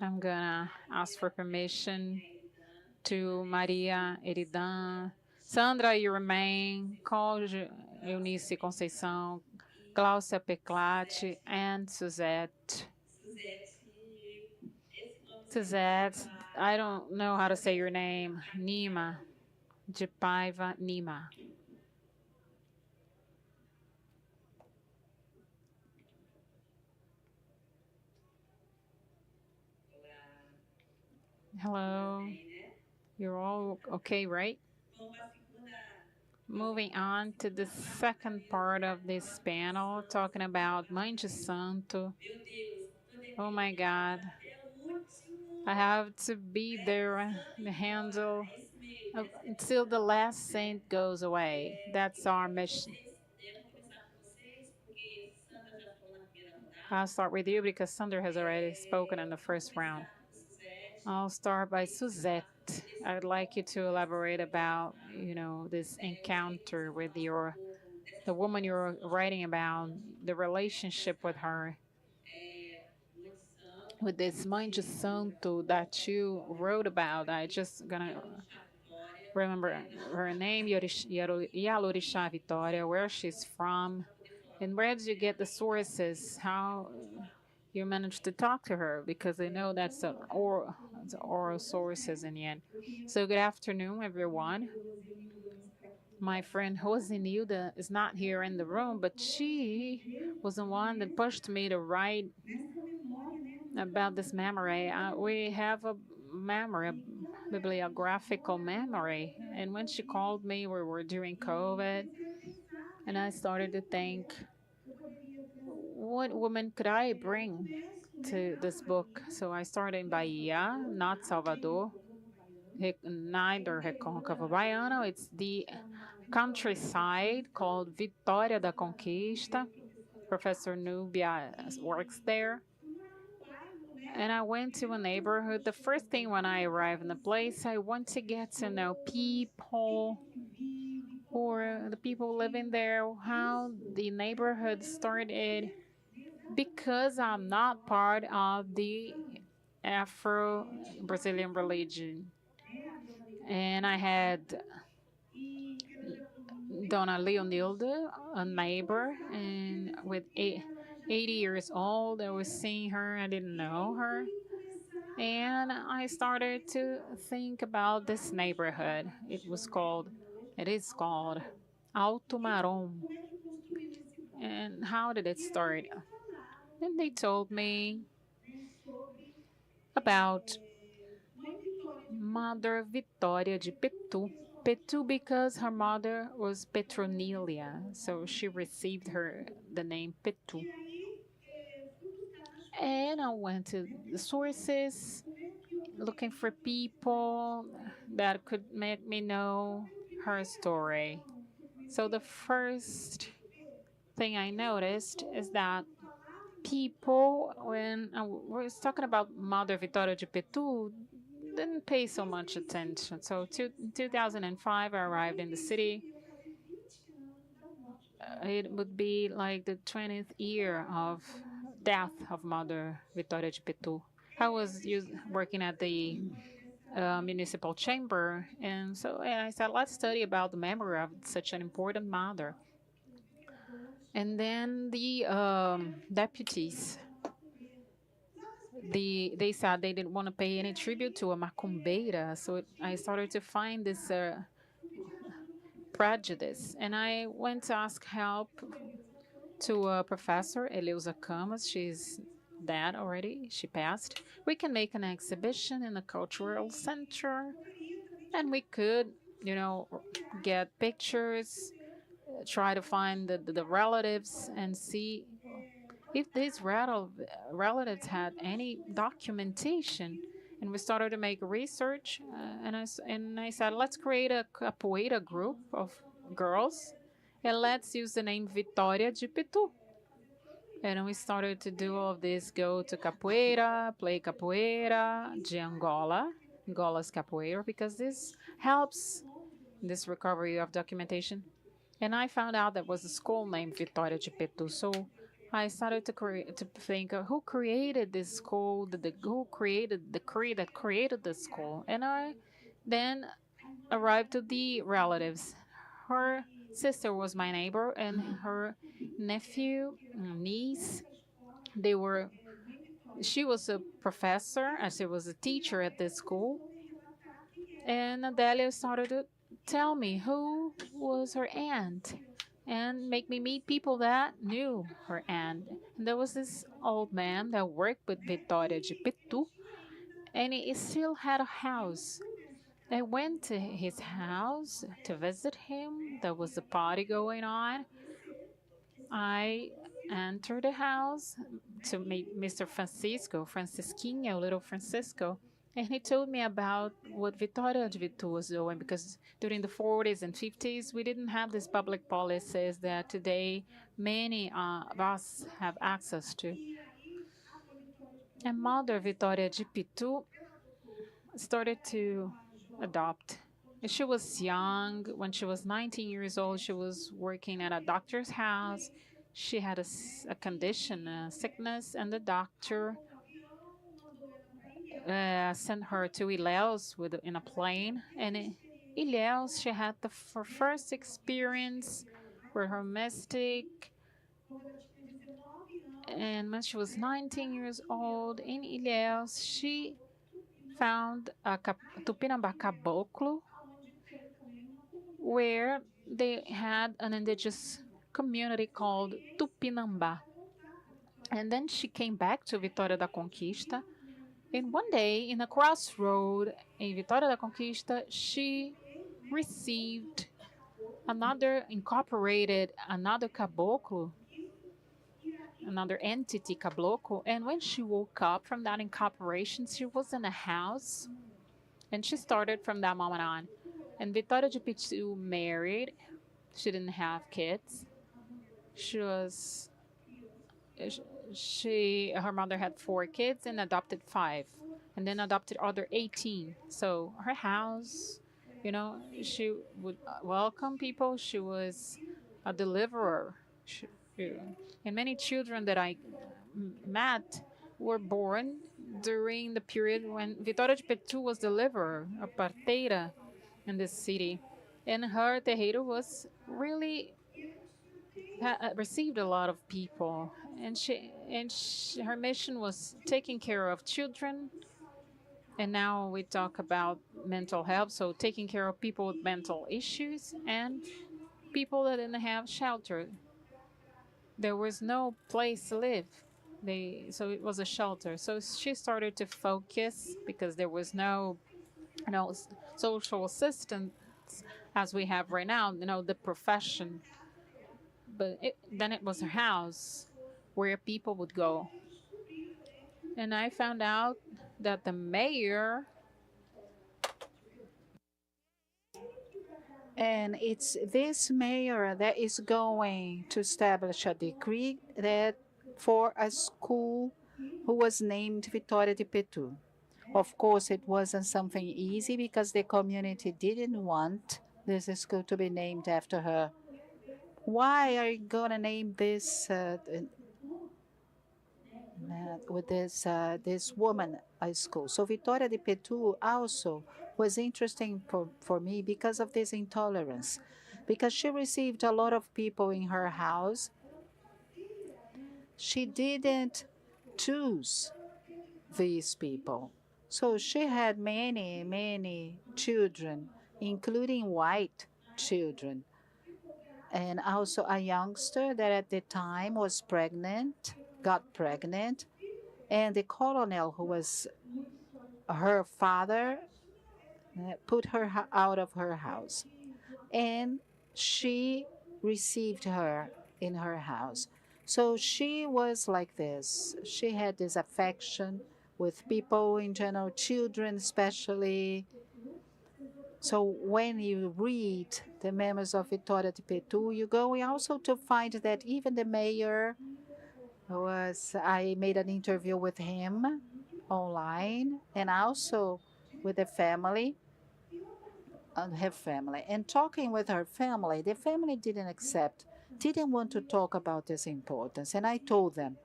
I'm gonna ask for permission to Maria Eridan. Sandra, you remain. Cláudia Eunice Conceição, Cláudia Peclati, and Suzette. Suzette, I don't know how to say your name. Nima, de Paiva Nima. Hello. You're all okay, right? Moving on to the second part of this panel, talking about Mãe de Santo. Oh my God. I have to be there to handle until the last saint goes away. That's our mission. I'll start with you because Sandra has already spoken in the first round. I'll start by Suzette. I would like you to elaborate about, this encounter with the woman you're writing about, the relationship with her, with this Mãe de Santo that you wrote about. I just gonna remember her name, Yalorixá Vitória, where she's from, and where did you get the sources? How you managed to talk to her? Because I know that's the oral sources in the end. So good afternoon, everyone. My friend Rosinilda is not here in the room, but she was the one that pushed me to write about this memory. We have a memory, a bibliographical memory. And when she called me, we were during COVID, and I started to think, what woman could I bring to this book? So I started in Bahia, not Salvador, neither Recôncavo Baiano. It's the countryside called Vitória da Conquista. Professor Nubia works there. And I went to a neighborhood. The first thing when I arrived in the place, I want to get to know people, or the people living there, how the neighborhood started, because I'm not part of the Afro Brazilian religion. And I had Dona Leonilda, a neighbor, and with 80 years old, I was seeing her, I didn't know her. And I started to think about this neighborhood. It is called Alto Marom. And how did it start? And they told me about Mother Vitória de Petu. Petu because her mother was Petronilia, so she received the name Petu. And I went to the sources looking for people that could make me know her story. So the first thing I noticed is that people, when I was talking about Mother Vitória de Petu, didn't pay so much attention. So in 2005, I arrived in the city. it would be like the 20th year of death of Mother Vitória de Petu. I was working at the municipal chamber, and so I said, let's study about the memory of such an important mother. And then the deputies, they said they didn't want to pay any tribute to a macumbeira, so I started to find this prejudice, and I went to ask help to a professor, Eleusa Camas. She's dead already. She passed. We can make an exhibition in the cultural center, and we could, you know, get pictures, try to find the relatives and see if these relatives had any documentation. And we started to make research, and I said, let's create a capoeira group of girls, and let's use the name Vitória de Pitu. And we started to do all of this, go to capoeira, play capoeira de Angola, Angola's capoeira, because this helps this recovery of documentation. And I found out there was a school named Vitória de Petu. So I started to think of who created this school, who created the decree that created the school. And I then arrived to the relatives. Her sister was my neighbor, and her nephew, niece, they were. She was a professor, and she was a teacher at this school. And Adelia started to tell me who was her aunt and make me meet people that knew her aunt. And there was this old man that worked with Vitória de Pitu, and he still had a house. I went to his house to visit him. There was a party going on. I entered the house to meet Mr. Francisco, Francisquinho, little Francisco, and he told me about what Vitória de Vitu was doing, because during the 40s and 50s, we didn't have these public policies that today many of us have access to. And Mother Vitória de Pitu started to adopt. She was young. When she was 19 years old, she was working at a doctor's house. She had a condition, a sickness, and the doctor sent her to Ilhéus in a plane. And in Ilhéus, she had her first experience with her mystic. And when she was 19 years old in Ilhéus, she found a Tupinambá caboclo, where they had an indigenous community called Tupinambá. And then she came back to Vitória da Conquista. And one day, in a crossroad in Vitória da Conquista, she received another caboclo, another entity, caboclo. And when she woke up from that incorporation, she was in a house. And she started from that moment on. And Vitória de Pitu married. She didn't have kids. Her mother had 4 kids and adopted 5, and then adopted other 18. So her house, you know, she would welcome people. She was a deliverer. And many children that I met were born during the period when Vitória de Petu was deliverer, a parteira in this city. And her terreiro was really received a lot of people, and her mission was taking care of children. And now we talk about mental health, so taking care of people with mental issues and people that didn't have shelter. There was no place to live. So it was a shelter. So she started to focus, because there was no social assistance as we have right now, the profession. But then it was her house where people would go. And I found out that the mayor. And it's this mayor that is going to establish a decree that for a school who was named Vitória de Petu. Of course, it wasn't something easy, because the community didn't want this school to be named after her. why are you going to name this with this woman a school? So Vitória de Petu also was interesting for me because of this intolerance, because she received a lot of people in her house. She didn't choose these people. So she had many, many children, including white children, and also a youngster that at the time was pregnant, got pregnant, and the colonel who was her father put her out of her house, and she received her in her house. So she was like this. She had this affection with people in general, children especially. So when you read the memoirs of Vitória de Petu, you go also to find that even the mayor I made an interview with him online and also with the family and her family. And talking with her family, the family didn't want to talk about this importance. And I told them,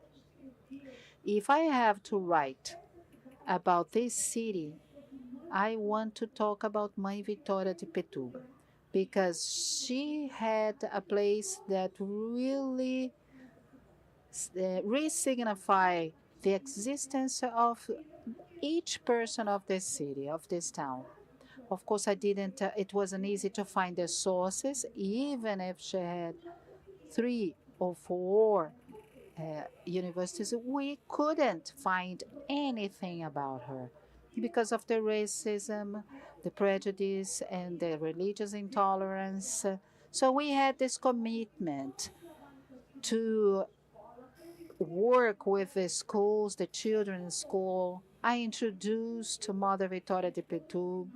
if I have to write about this city, I want to talk about Mãe Vitória de Petu because she had a place that really re-signify the existence of each person of this city, of this town. Of course, I didn't, it wasn't easy to find the sources, even if she had 3 or 4 universities, we couldn't find anything about her because of the racism, the prejudice, and the religious intolerance. So we had this commitment to work with the schools, the children in school. I introduced Mother Vitória de Petu,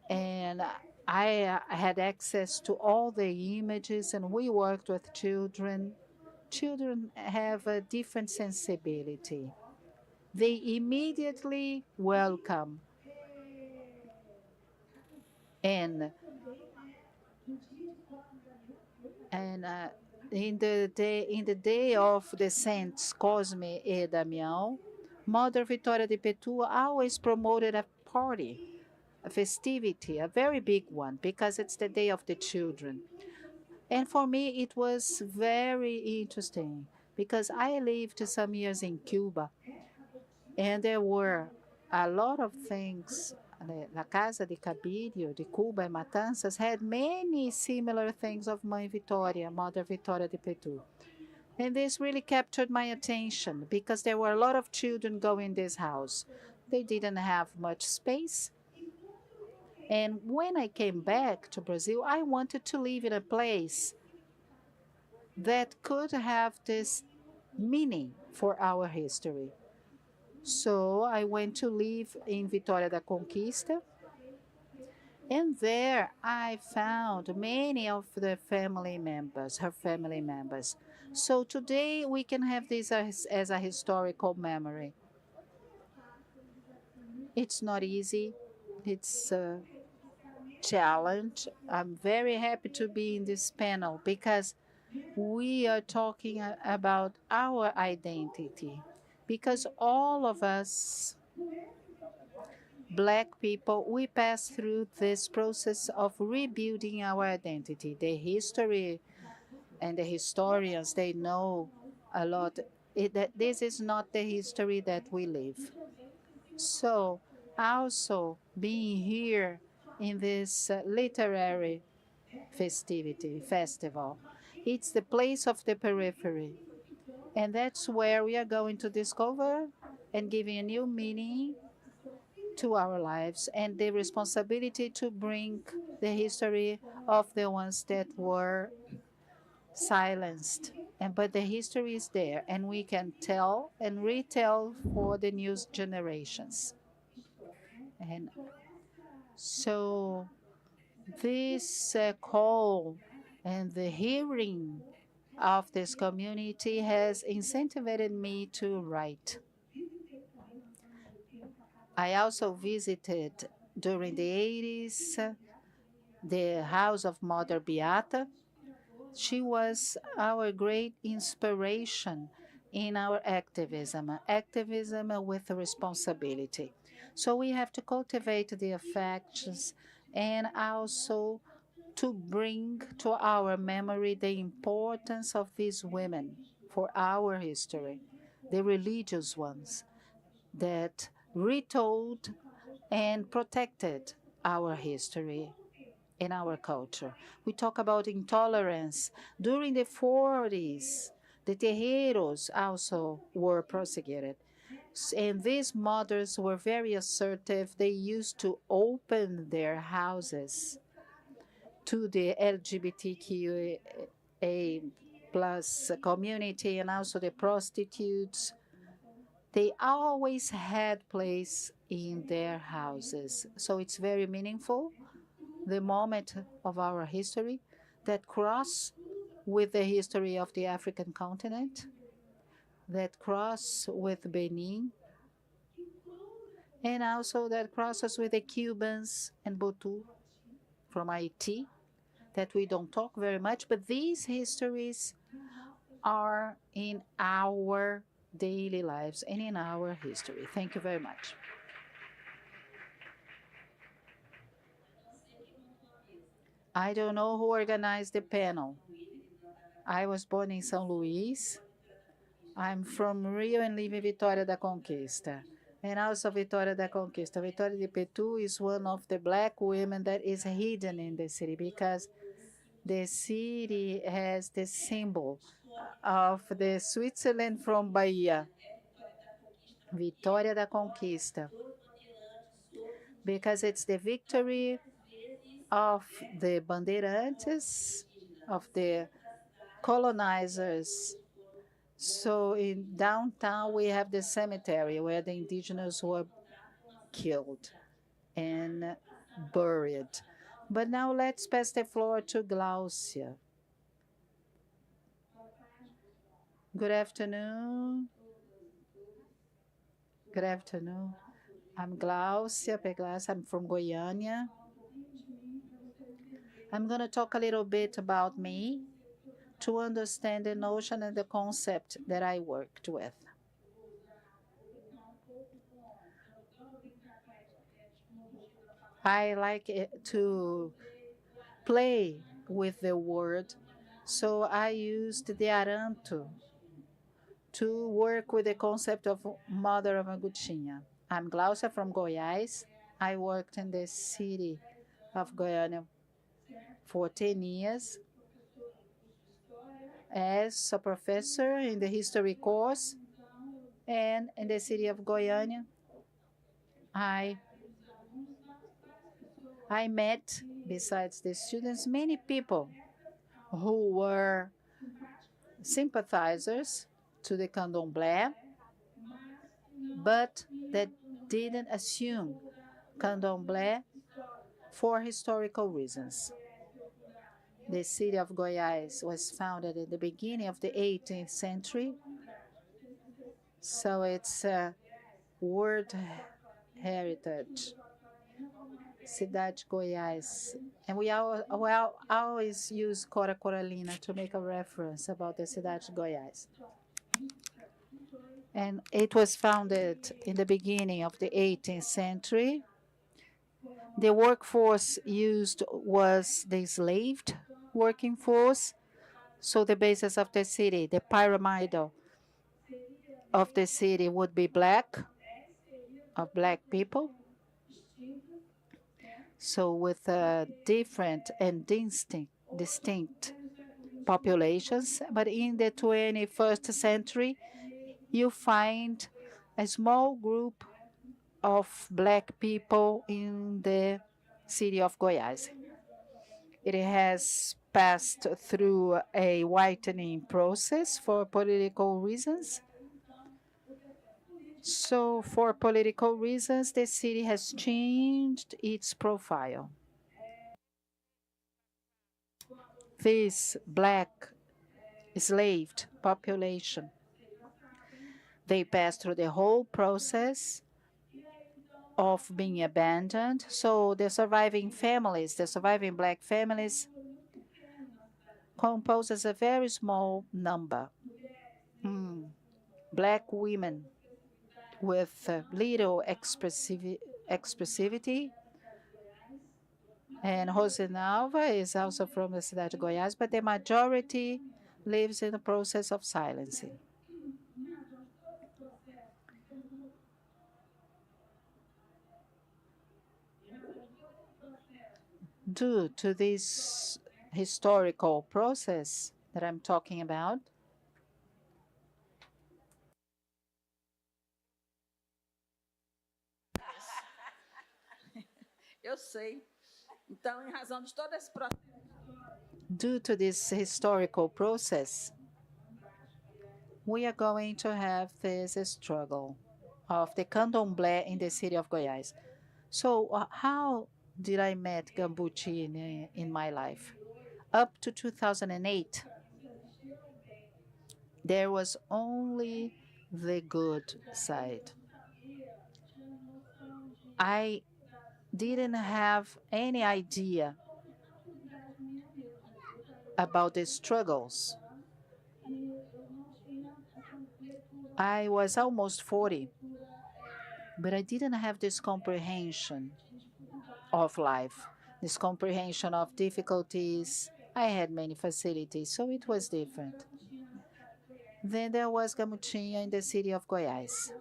and I had access to all the images, and we worked with children. Children have a different sensibility. They immediately welcome and and in the day of the saints Cosme e Damião, Mother Vitória de Petu always promoted a party, a festivity, a very big one, because it's the day of the children. And for me, it was very interesting because I lived some years in Cuba, and there were a lot of things. La Casa de Cabírio, de Cuba and Matanzas, had many similar things of Mãe Vitória, Mother Vitória de Petu. And this really captured my attention because there were a lot of children going in this house. They didn't have much space. And when I came back to Brazil, I wanted to live in a place that could have this meaning for our history. So I went to live in Vitória da Conquista, and there I found many of the family members, her family members. So today we can have this as a historical memory. It's not easy. It's a challenge. I'm very happy to be in this panel because we are talking about our identity. Because all of us, Black people, we pass through this process of rebuilding our identity. The history and the historians, they know a lot. That this is not the history that we live. So, also being here in this literary festival, it's the place of the periphery. And that's where we are going to discover and giving a new meaning to our lives and the responsibility to bring the history of the ones that were silenced. But the history is there, and we can tell and retell for the new generations. And so this call and the hearing of this community has incentivized me to write. I also visited during the 80s the house of Mother Beata, She was our great inspiration in our activism with responsibility. So we have to cultivate the affections and also to bring to our memory the importance of these women for our history, the religious ones that retold and protected our history in our culture. We talk about intolerance. During the 40s, the terreiros also were persecuted. And these mothers were very assertive. They used to open their houses to the LGBTQA plus community and also the prostitutes. They always had place in their houses. So it's very meaningful, the moment of our history that cross with the history of the African continent, that cross with Benin, and also that crosses with the Cubans and Botu from Haiti, that we don't talk very much, but these histories are in our daily lives and in our history. Thank you very much. I don't know who organized the panel. I was born in São Luís. I'm from Rio and live in Vitória da Conquista. And also Vitória da Conquista. Vitória de Petu is one of the black women that is hidden in the city because the city has the symbol of the Switzerland from Bahia, Vitória da Conquista, because it's the victory of the Bandeirantes, of the colonizers. So in downtown, we have the cemetery where the indigenous were killed and buried. But now let's pass the floor to Glaucia. Good afternoon. Good afternoon. I'm Glaucia Peglas. I'm from Goiânia. I'm going to talk a little bit about me to understand the notion and the concept that I worked with. I like to play with the word, so I used the aranto to work with the concept of Mother of Agutinha. I'm Glaucia from Goiás. I worked in the city of Goiânia for 10 years as a professor in the history course, and in the city of Goiânia, I met, besides the students, many people who were sympathizers to the candomblé, but that didn't assume candomblé for historical reasons. The city of Goiás was founded in the beginning of the 18th century, so it's a world heritage. Cidade Goiás. And we always use Cora Coralina to make a reference about the Cidade Goiás. And it was founded in the beginning of the 18th century. The workforce used was the enslaved working force. So the basis of the city, the pyramidal of the city would be black, of black people. So with different and distinct populations. But in the 21st century, you find a small group of black people in the city of Goiás. It has passed through a whitening process for political reasons. So for political reasons, the city has changed its profile. This black enslaved population, they passed through the whole process of being abandoned. So the surviving families, the surviving black families composes a very small number. Black women with little expressivity. And Rosinalva is also from the Cidade de Goiás, but the majority lives in the process of silencing. Due to this historical process that I'm talking about, Eu sei. Então, em razão de todo esse processo, due to this historical process, we are going to have this struggle of the candomblé in the city of Goiás. So how did I meet Gambuti in my life? Up to 2008, there was only the good side. I didn't have any idea about the struggles. I was almost 40, but I didn't have this comprehension of life, this comprehension of difficulties. I had many facilities, so it was different. Then there was Gamutinha in the city of Goiás.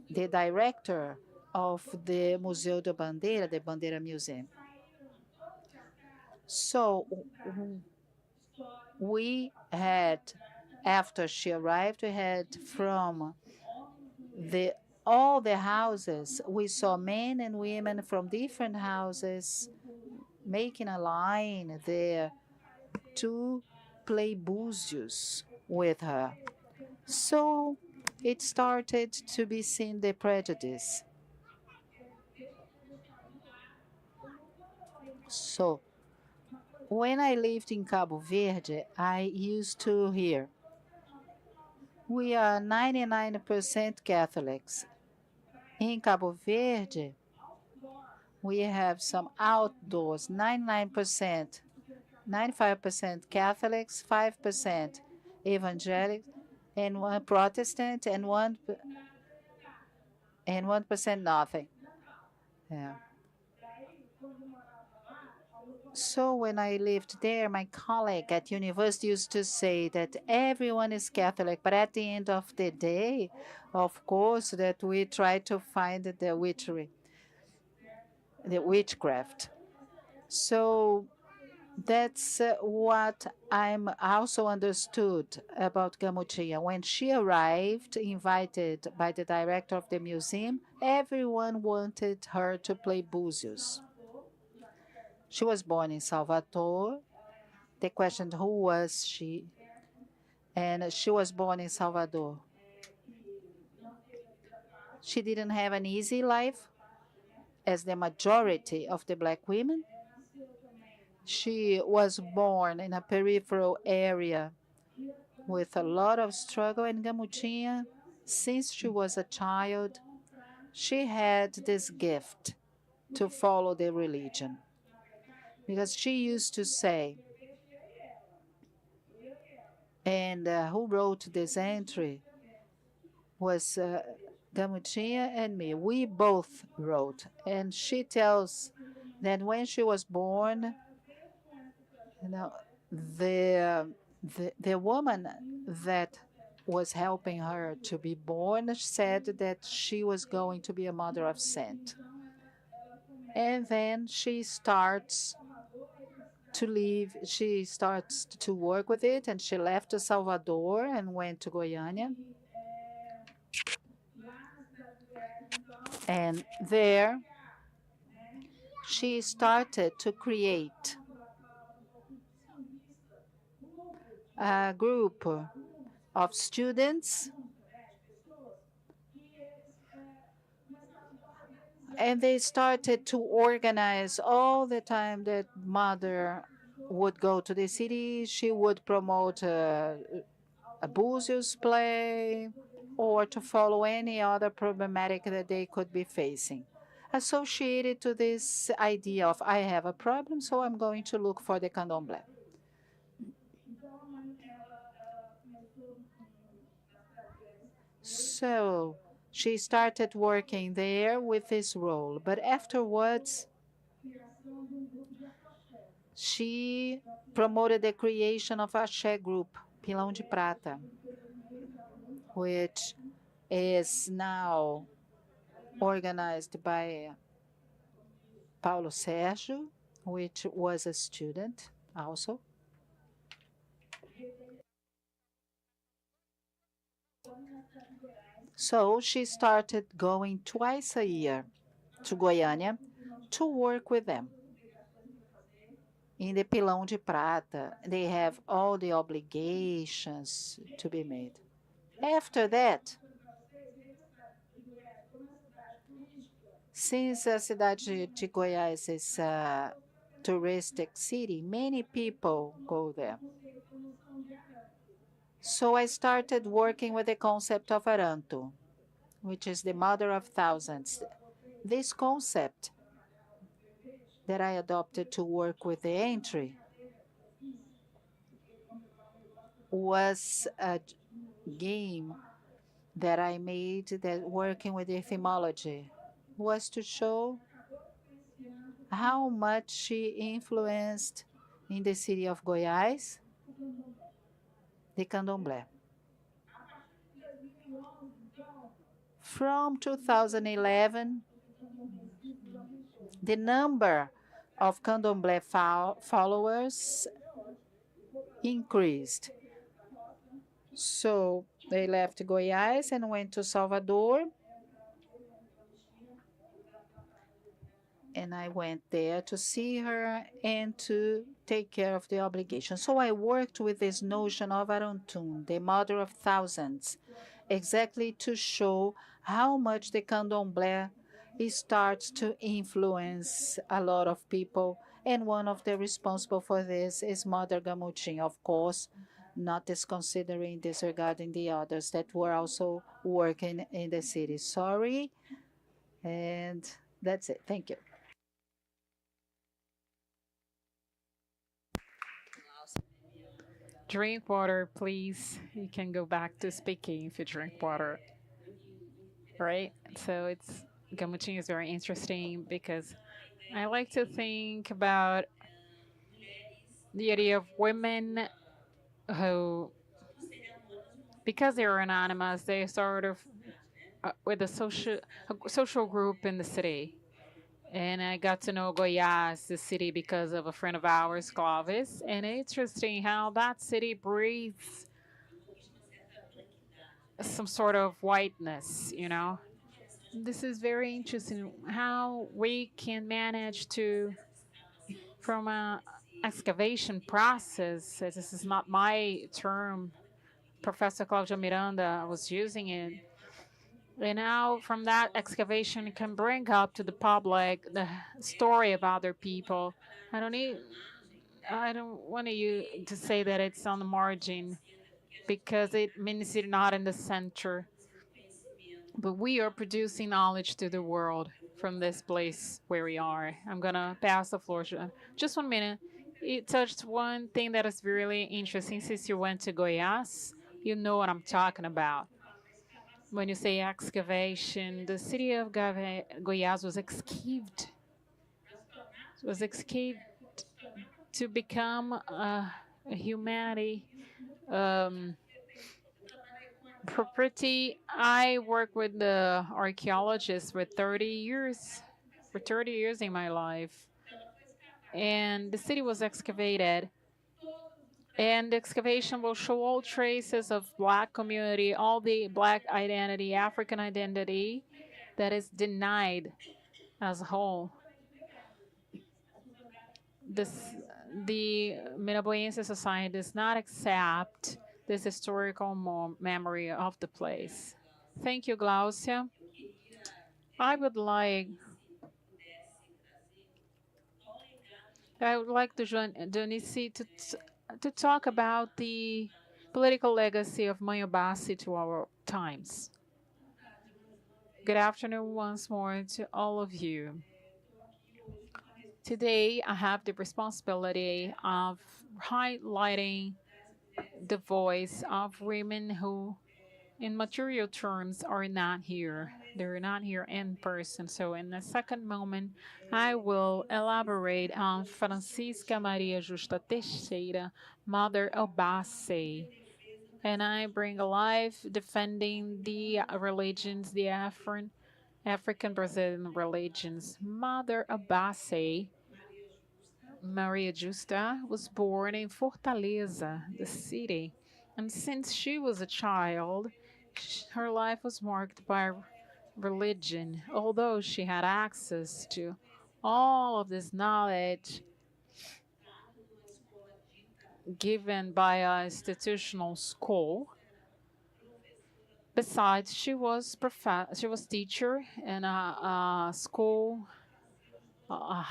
The director of the Museu da Bandeira, the Bandeira Museum. So we had, after she arrived, we had from all the houses, we saw men and women from different houses making a line there to play búzios with her. So it started to be seen the prejudice. So when I lived in Cabo Verde, I used to hear, we are 99% Catholics. In Cabo Verde, we have some outdoors, 99%, 95% Catholics, 5% evangelic, and 1 Protestant, and 1% nothing. Yeah. So when I lived there, my colleague at university used to say that everyone is Catholic, but at the end of the day, of course, that we try to find the witchery, the witchcraft. So that's what I'm also understood about Gamutia. When she arrived, invited by the director of the museum, everyone wanted her to play búzios. She was born in Salvador. They questioned who was she, and she was born in Salvador. She didn't have an easy life, as the majority of the Black women. She was born in a peripheral area with a lot of struggle, and Gamutinha, since she was a child, she had this gift to follow the religion. Because she used to say, and who wrote this entry was Gamutinha and me. We both wrote. And she tells that when she was born, you know, the woman that was helping her to be born said that she was going to be a mother of saint. And then she starts to leave, she starts to work with it, and she left Salvador and went to Goiânia. And there she started to create a group of students, and they started to organize all the time that mother would go to the city. She would promote a búzios play or to follow any other problematic that they could be facing, associated to this idea of I have a problem, so I'm going to look for the candomblé. So she started working there with this role, but afterwards she promoted the creation of a Axé group, Pilão de Prata, which is now organized by Paulo Sérgio, which was a student also. So she started going twice a year to Goiânia to work with them. In the Pilão de Prata, they have all the obligations to be made. After that, since a cidade de Goiás is a touristic city, many people go there. So I started working with the concept of Aranto, which is the mother of thousands. This concept that I adopted to work with the entry was a game that I made that working with etymology was to show how much she influenced in the city of Goiás, the candomblé. From 2011, the number of candomblé followers increased. So they left Goiás and went to Salvador. And I went there to see her and to take care of the obligation. So I worked with this notion of Aruntun, the mother of thousands, exactly to show how much the candomblé starts to influence a lot of people. And one of the responsible for this is Mother Gamutin, of course, not disconsidering, disregarding the others that were also working in the city. Sorry. And that's it. Thank you. Drink water, please. You can go back to speaking if you drink water. Right? So it's Gamutin is very interesting because I like to think about the idea of women who, because they are anonymous, they sort of with a social group in the city. And I got to know Goiás, the city, because of a friend of ours, Clovis. And interesting how that city breathes some sort of whiteness, you know? This is very interesting how we can manage to, from a excavation process, this is not my term, Professor Claudia Miranda was using it. And now from that excavation can bring up to the public the story of other people. I don't need I don't want you to say that it's on the margin because it means it's not in the center. But we are producing knowledge to the world from this place where we are. I'm gonna pass the floor. Just 1 minute. You touched one thing that is really interesting. Since you went to Goiás, you know what I'm talking about. When you say excavation, the city of Goiás was excavated. Was excavated to become a humanity property. I work with the archaeologists with 30 years, for 30 years in my life. And the city was excavated. And the excavation will show all traces of Black community, all the Black identity, African identity that is denied as a whole. This, the Minaboense society does not accept this historical memory of the place. Thank you, Glaucia. I would like to join Donici to talk about the political legacy of Mayobasi to our times. Good afternoon once more to all of you. Today, I have the responsibility of highlighting the voice of women who in material terms are not here. They're not here in person. So in the second moment, I will elaborate on Francisca Maria Justa Teixeira, Mother Obase. And I bring alive defending the religions, the African Brazilian religions. Mother Obase, Maria Justa, was born in Fortaleza, the city. And since she was a child, her life was marked by religion. Although she had access to all of this knowledge given by a institutional school, besides she was teacher in a school, a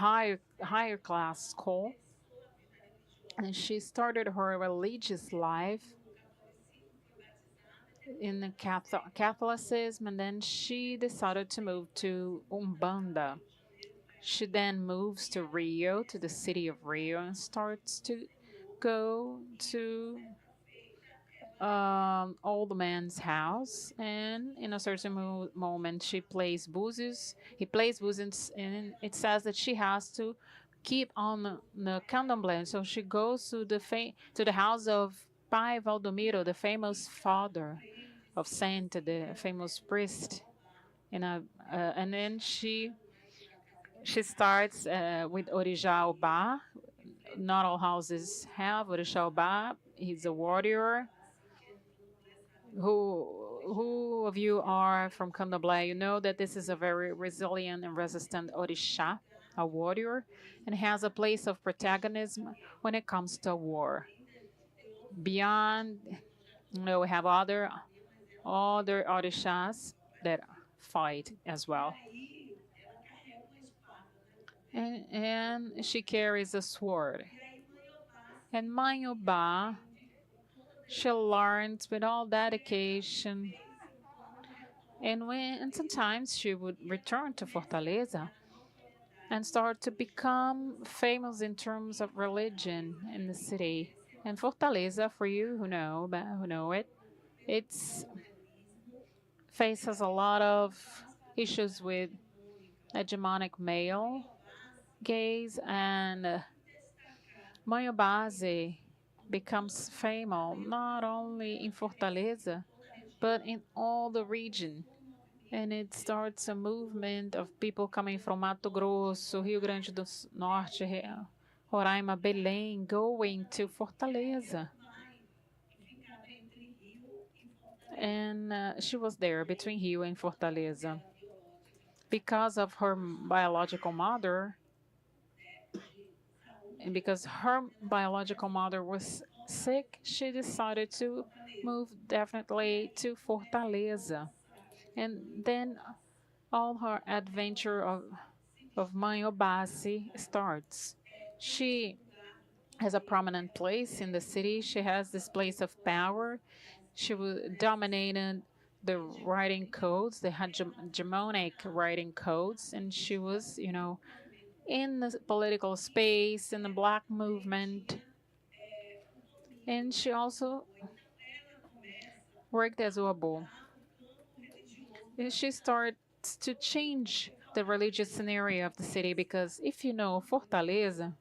higher class school, and she started her religious life in the Catholicism, and then she decided to move to Umbanda. She then moves to Rio, to the city of Rio, and starts to go to old man's house. And in a certain moment, she plays búzios. He plays búzios, and it says that she has to keep on the candomblé. So she goes to the house of Pai Valdomiro, the famous father of SANTO, the famous priest. And then she starts with Orixá Obá. Not all houses have Orixá Obá. He's a warrior. Who of you are from Candomblé? You know that this is a very resilient and resistant Orixá, a warrior, and has a place of protagonism when it comes to war. Beyond, we have other Orixás that fight as well. And she carries a sword. And Mãe Obá, she learns with all dedication. And sometimes she would return to Fortaleza and start to become famous in terms of religion in the city. And Fortaleza, for you who know it, it's faces a lot of issues with hegemonic male gaze, and Mãe Obase becomes famous not only in Fortaleza, but in all the region. And it starts a movement of people coming from Mato Grosso, Rio Grande do Norte, Roraima, Belém, going to Fortaleza. And she was there between Rio and Fortaleza. Because of her biological mother, and because her biological mother was sick, she decided to move definitely to Fortaleza. And then all her adventure of Mãe Obase starts. She has a prominent place in the city. She has this place of power. She dominated the writing codes, the hegemonic writing codes, and she was, in the political space, in the Black movement. And she also worked as Uabo. And she starts to change the religious scenario of the city, because if you know Fortaleza,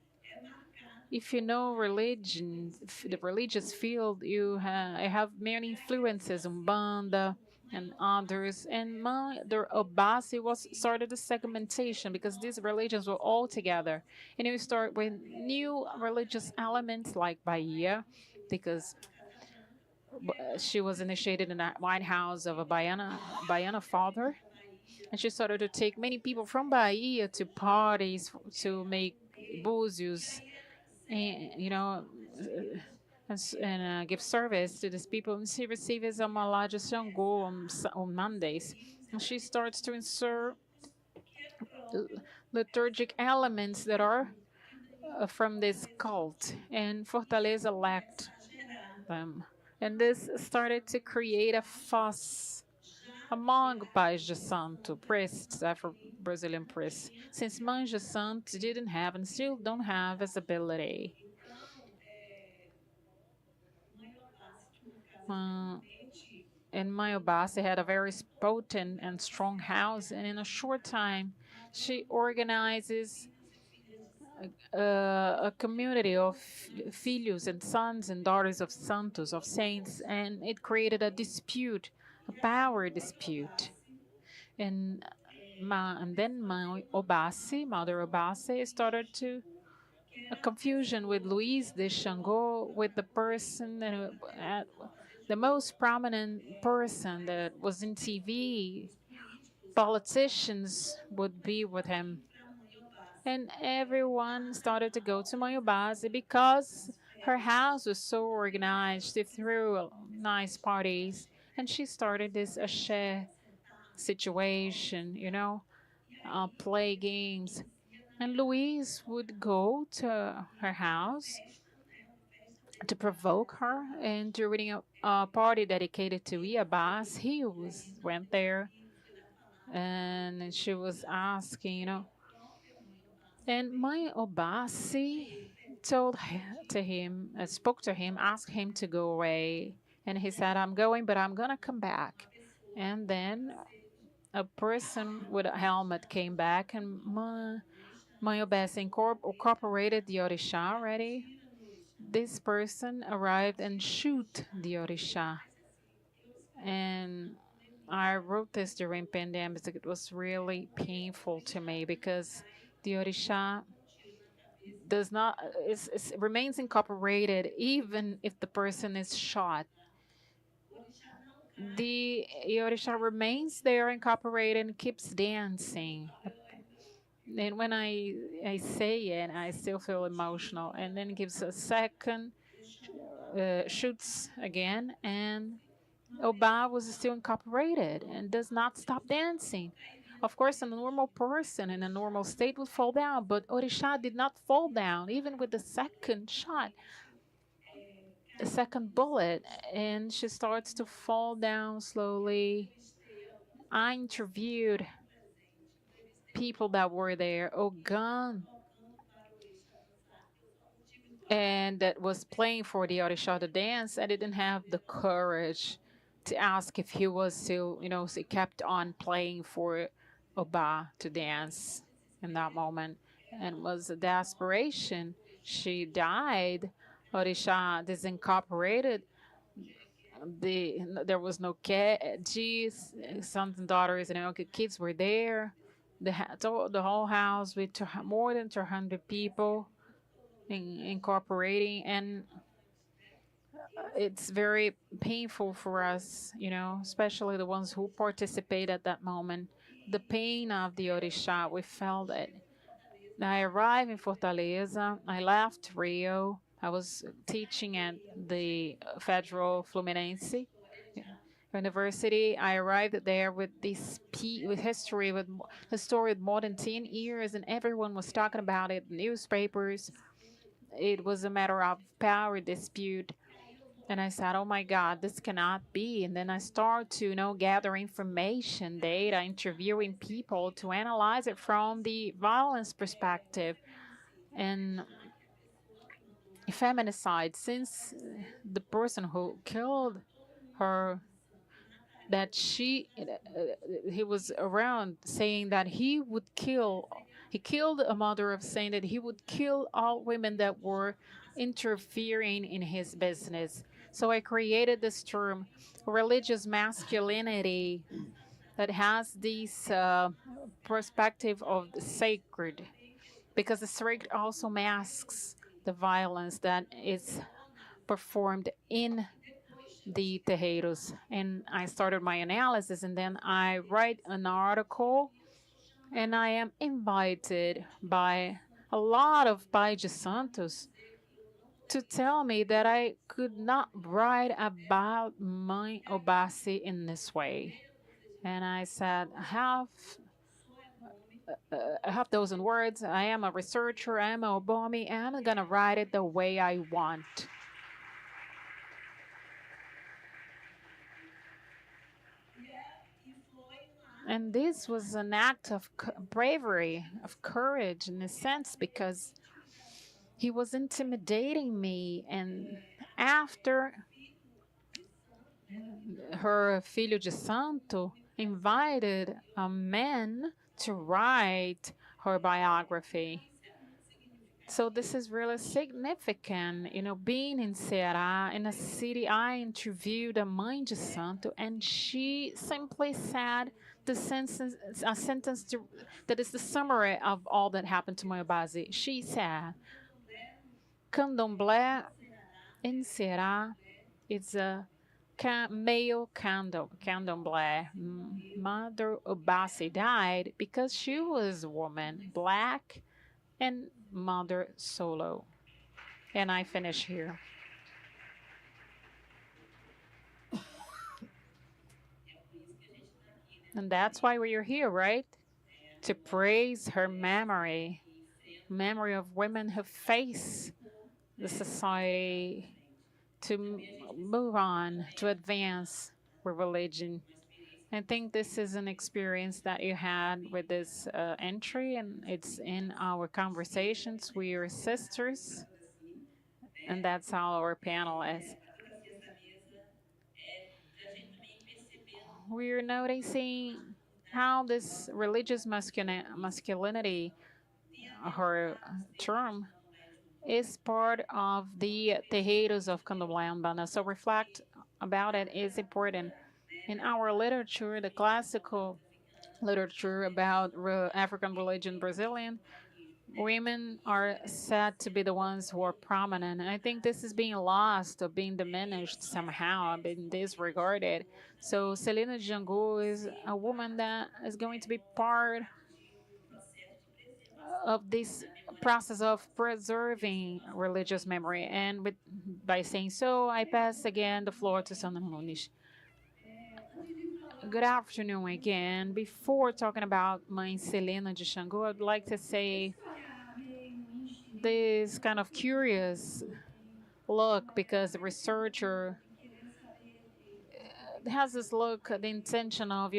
if you know religion, the religious field, you have many influences, Umbanda and others. And Mother Obase started the segmentation, because these religions were all together. And you start with new religious elements like Bahia, because she was initiated in the White House of a Baiana father. And she started to take many people from Bahia to parties to make búzios, and give service to these people. And she receives a malá de Xangô on Mondays. And she starts to insert liturgic elements that are from this cult. And Fortaleza lacked them. And this started to create a fuss among Pais de Santo, priests, Afro-Brazilian priests, since Mães de Santo didn't have and still don't have visibility. and Mayobase had a very potent and strong house, and in a short time, she organizes a community of filhos and sons and daughters of santos, of saints, and it created a dispute, a power dispute. And then my Obasi, Mother Obasi, started to a confusion with Luis de Xangô, with the person that the most prominent person that was in TV. Politicians would be with him. And everyone started to go to Mayobase because her house was so organized. She threw nice parties. And she started this share situation, play games. And Louise would go to her house to provoke her. And during a party dedicated to Iabas, went there and she was asking, and my Obasi spoke to him, asked him to go away. And he said, I'm going, but I'm going to come back. And then a person with a helmet came back, and my Obasi incorporated the Orisha already. This person arrived and shoot the Orisha. And I wrote this during pandemic. It was really painful to me because the Orisha does not remains incorporated even if the person is shot. The Orisha remains there incorporated and keeps dancing. And when I say it, I still feel emotional. And then gives a second, shoots again, and Oba was still incorporated and does not stop dancing. Of course, a normal person in a normal state would fall down, but Orisha did not fall down, even with the second shot, the second bullet, and she starts to fall down slowly. I interviewed people that were there, Ogun, and that was playing for the Orisha to dance. I didn't have the courage to ask if he was still, he kept on playing for Oba to dance in that moment. And was a desperation. She died. Orisha disincorporated. There was no kids, sons and daughters, kids were there. The whole house with more than 200 people incorporating, and it's very painful for us, especially the ones who participate at that moment. The pain of the Orisha, we felt it. I arrived in Fortaleza. I left Rio. I was teaching at the Federal Fluminense University. I arrived there with with history, with a story with more than 10 years, and everyone was talking about it. Newspapers. It was a matter of power dispute. And I said, oh my God, this cannot be. And then I started to, gather information, data, interviewing people to analyze it from the violence perspective. And feminicide, since the person who killed her, that he was around saying that he killed a mother of saying that he would kill all women that were interfering in his business. So I created this term, religious masculinity, that has this perspective of the sacred, because the sacred also masks the violence that is performed in the terreiros. And I started my analysis, and then I write an article, and I am invited by a lot of Pai de Santos to tell me that I could not write about my Obasi in this way. And I said, I have those in words. I am a researcher, I am a Obomi, and I'm gonna write it the way I want. And this was an act of bravery, of courage in a sense, because he was intimidating me. And after her filho de santo invited a man to write her biography. So this is really significant, being in Ceará, in a city. I interviewed a mãe de santo, and she simply said a sentence that is the summary of all that happened to Moyobazi. She said, Candomblé in Ceará is a male candomblé. Mother Obasi died because she was a woman, black, and Mother Solo. And I finish here. And that's why we're here, right? To praise her memory of women who face the society, to move on, to advance with religion. I think this is an experience that you had with this entry, and it's in our conversations. We are sisters, and that's how our panel is. We're noticing how this religious masculinity, her term, is part of the terreiros of Candomblé and Banda. So reflect about it is important. In our literature, the classical literature about African religion, Brazilian, women are said to be the ones who are prominent. And I think this is being lost or being diminished somehow, being disregarded. So Celina Django is a woman that is going to be part of this process of preserving religious memory. And by saying so, I pass again the floor to Sandra Muniz. Good afternoon again. Before talking about Mãe Celina de Xangô, I'd like to say this kind of curious look because the researcher has this look, the intention of,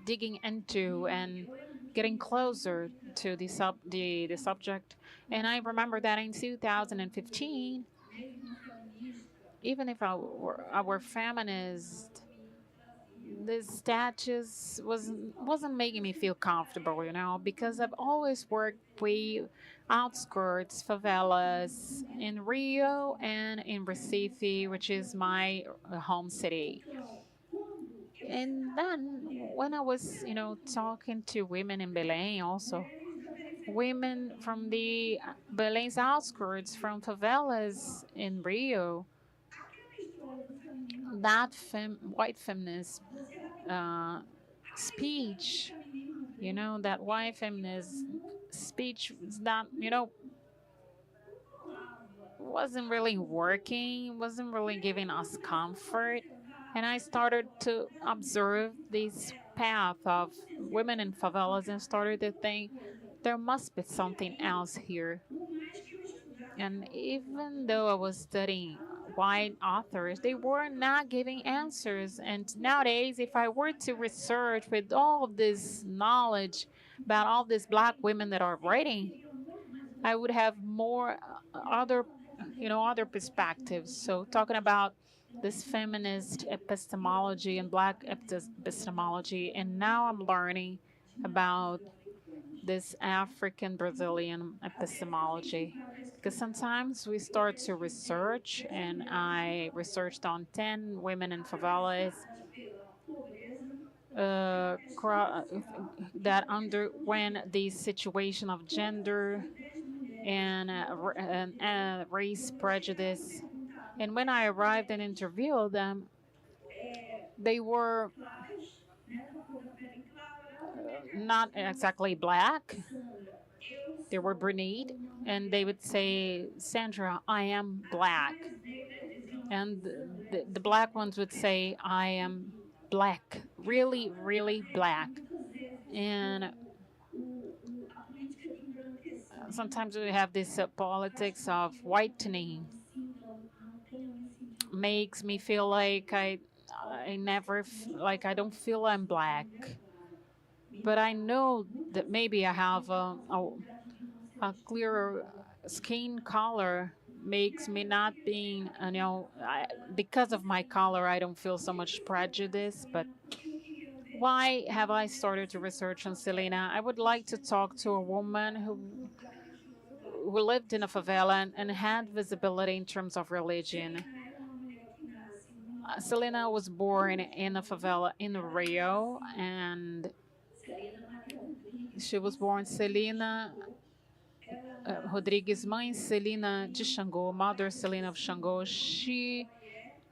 digging into and getting closer to the subject. And I remember that in 2015, even if our feminist, this status wasn't making me feel comfortable, because I've always worked with outskirts, favelas in Rio and in Recife, which is my home city. And then when I was, talking to women in Belém also, women from the Belém's outskirts, from favelas in Rio, that white feminist speech, that white feminist speech that, wasn't really working, wasn't really giving us comfort. And I started to observe this path of women in favelas and started to think there must be something else here. And even though I was studying white authors, they were not giving answers. And nowadays, if I were to research with all of this knowledge about all these black women that are writing, I would have more other perspectives. So talking about this feminist epistemology and black epistemology, and now I'm learning about this African Brazilian epistemology. Because sometimes we start to research, and I researched on 10 women in favelas that underwent the situation of gender and race prejudice. And when I arrived and interviewed them, they were not exactly black. They were brunette, and they would say, Sandra, I am black. And the black ones would say, I am black, really, really black. And sometimes we have this politics of whitening. Makes me feel like I never, like I don't feel I'm black. But I know that maybe I have a clearer skin color makes me not being, because of my color, I don't feel so much prejudice. But why have I started to research on Selena? I would like to talk to a woman who lived in a favela and had visibility in terms of religion. Selena was born in a favela in Rio, and she was born Selena Rodrigues, mãe Celina de Xangô, mother Celina of Xangô. She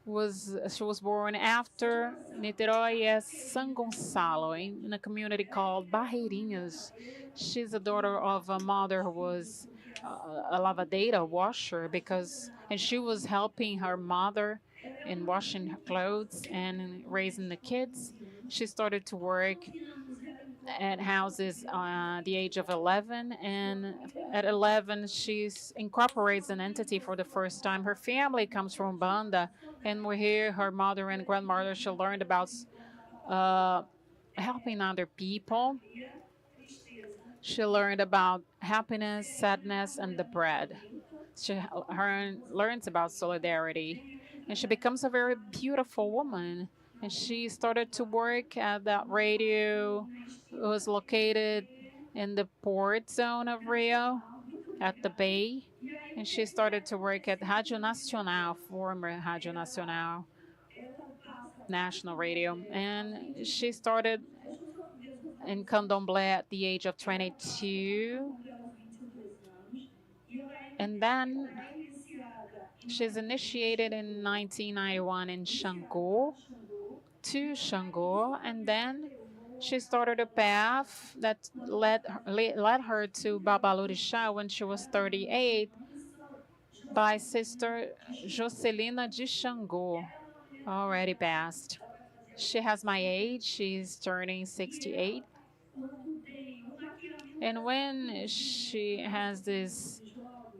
was born after Niterói as São Gonçalo in a community called Barreirinhas. She's a daughter of a mother who was a lavadeira, washer, and she was helping her mother in washing her clothes and raising the kids. She started to work at houses the age of 11, and at 11 she incorporates an entity for the first time. Her family comes from Banda, and we hear her mother and grandmother. She learned about uh, helping other people. She learned about happiness, sadness, and the bread. She learns about solidarity, and she becomes a very beautiful woman. And she started to work at that radio. It was located in the port zone of Rio, at the bay. And she started to work at Rádio Nacional, former Rádio Nacional, national radio. And she started in Candomblé at the age of 22. And then she's initiated in 1991 in Xangô, to Xangô, and then she started a path that led her to Babalorixá when she was 38 by Sister Jocelina de Xangô, already passed. She has my age, she's turning 68. And when she has this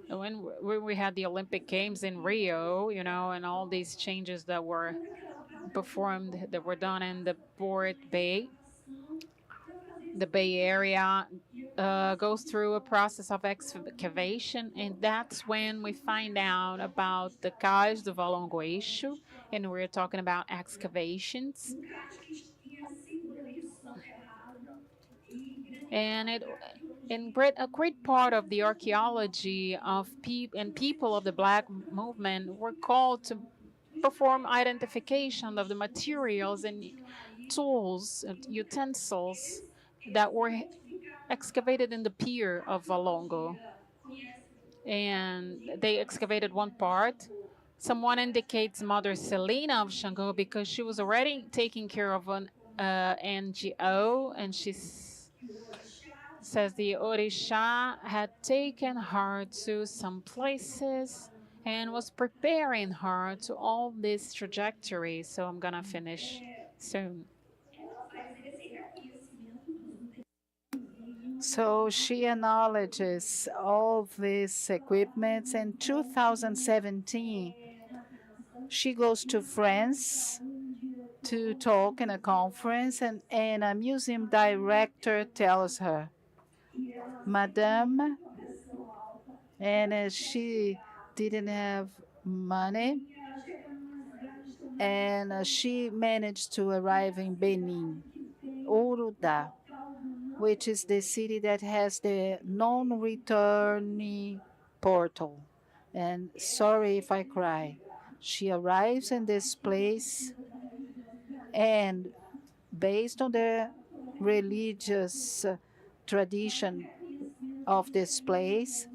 when we had the Olympic Games in Rio, and all these changes that were performed, that were done in the Port Bay, the Bay Area goes through a process of excavation, and that's when we find out about the Cais do Valongo Eixo, and we're talking about excavations. And a great part of the archaeology of people of the Black movement were called to perform identification of the materials and tools and utensils that were excavated in the pier of Valongo. And they excavated one part. Someone indicates Mother Selena of Xangô because she was already taking care of an NGO, and she says the Orisha had taken her to some places and was preparing her to all this trajectory. So I'm gonna finish soon. So she acknowledges all these equipments. In 2017, she goes to France to talk in a conference, and a museum director tells her, Madame, and she didn't have money, and she managed to arrive in Benin, Ouroudá, which is the city that has the non-returning portal. And sorry if I cry. She arrives in this place, and based on the religious tradition of this place,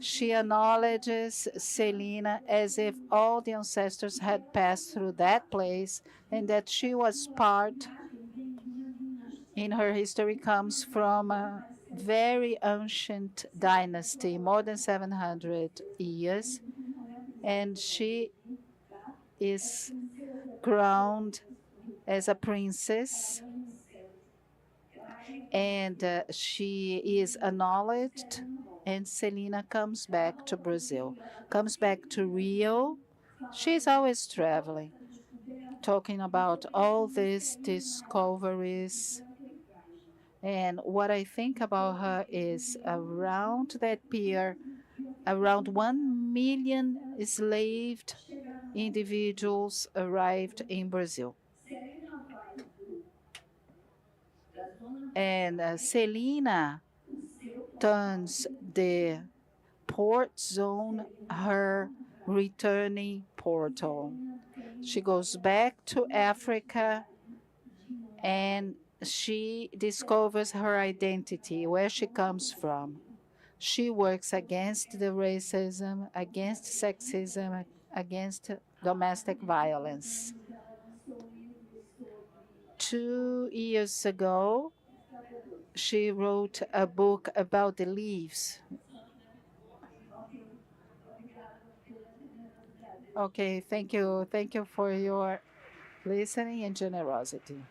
she acknowledges Selena as if all the ancestors had passed through that place, and that she was part, in her history, comes from a very ancient dynasty, more than 700 years, and she is crowned as a princess, and she is acknowledged, and Selena comes back to Brazil, comes back to Rio. She's always traveling, talking about all these discoveries. And what I think about her is around that pier, around 1 million enslaved individuals arrived in Brazil. And Celina turns the port zone her returning portal. She goes back to Africa and she discovers her identity, where she comes from. She works against the racism, against sexism, against domestic violence. 2 years ago, she wrote a book about the leaves. Okay, thank you. Thank you for your listening and generosity.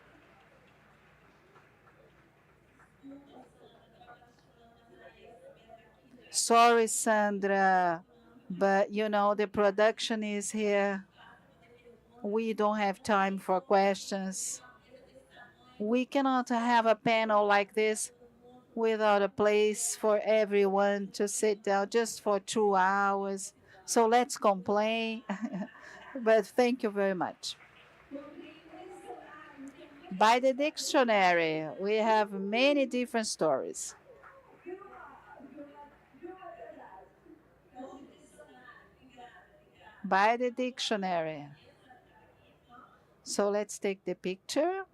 Sorry, Sandra, but the production is here. We don't have time for questions. We cannot have a panel like this without a place for everyone to sit down just for 2 hours. So let's complain. But thank you very much. By the dictionary, we have many different stories. By the dictionary. So let's take the picture.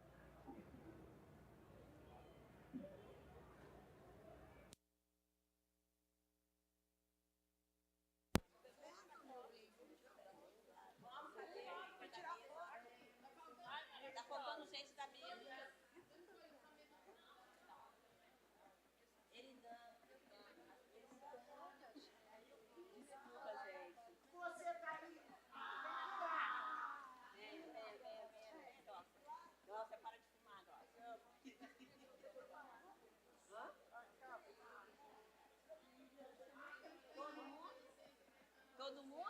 Tá faltando gente da mídia. Ele não. Desculpa, gente. Você tá aí. Vem. Nossa, para de fumar agora. Todo mundo?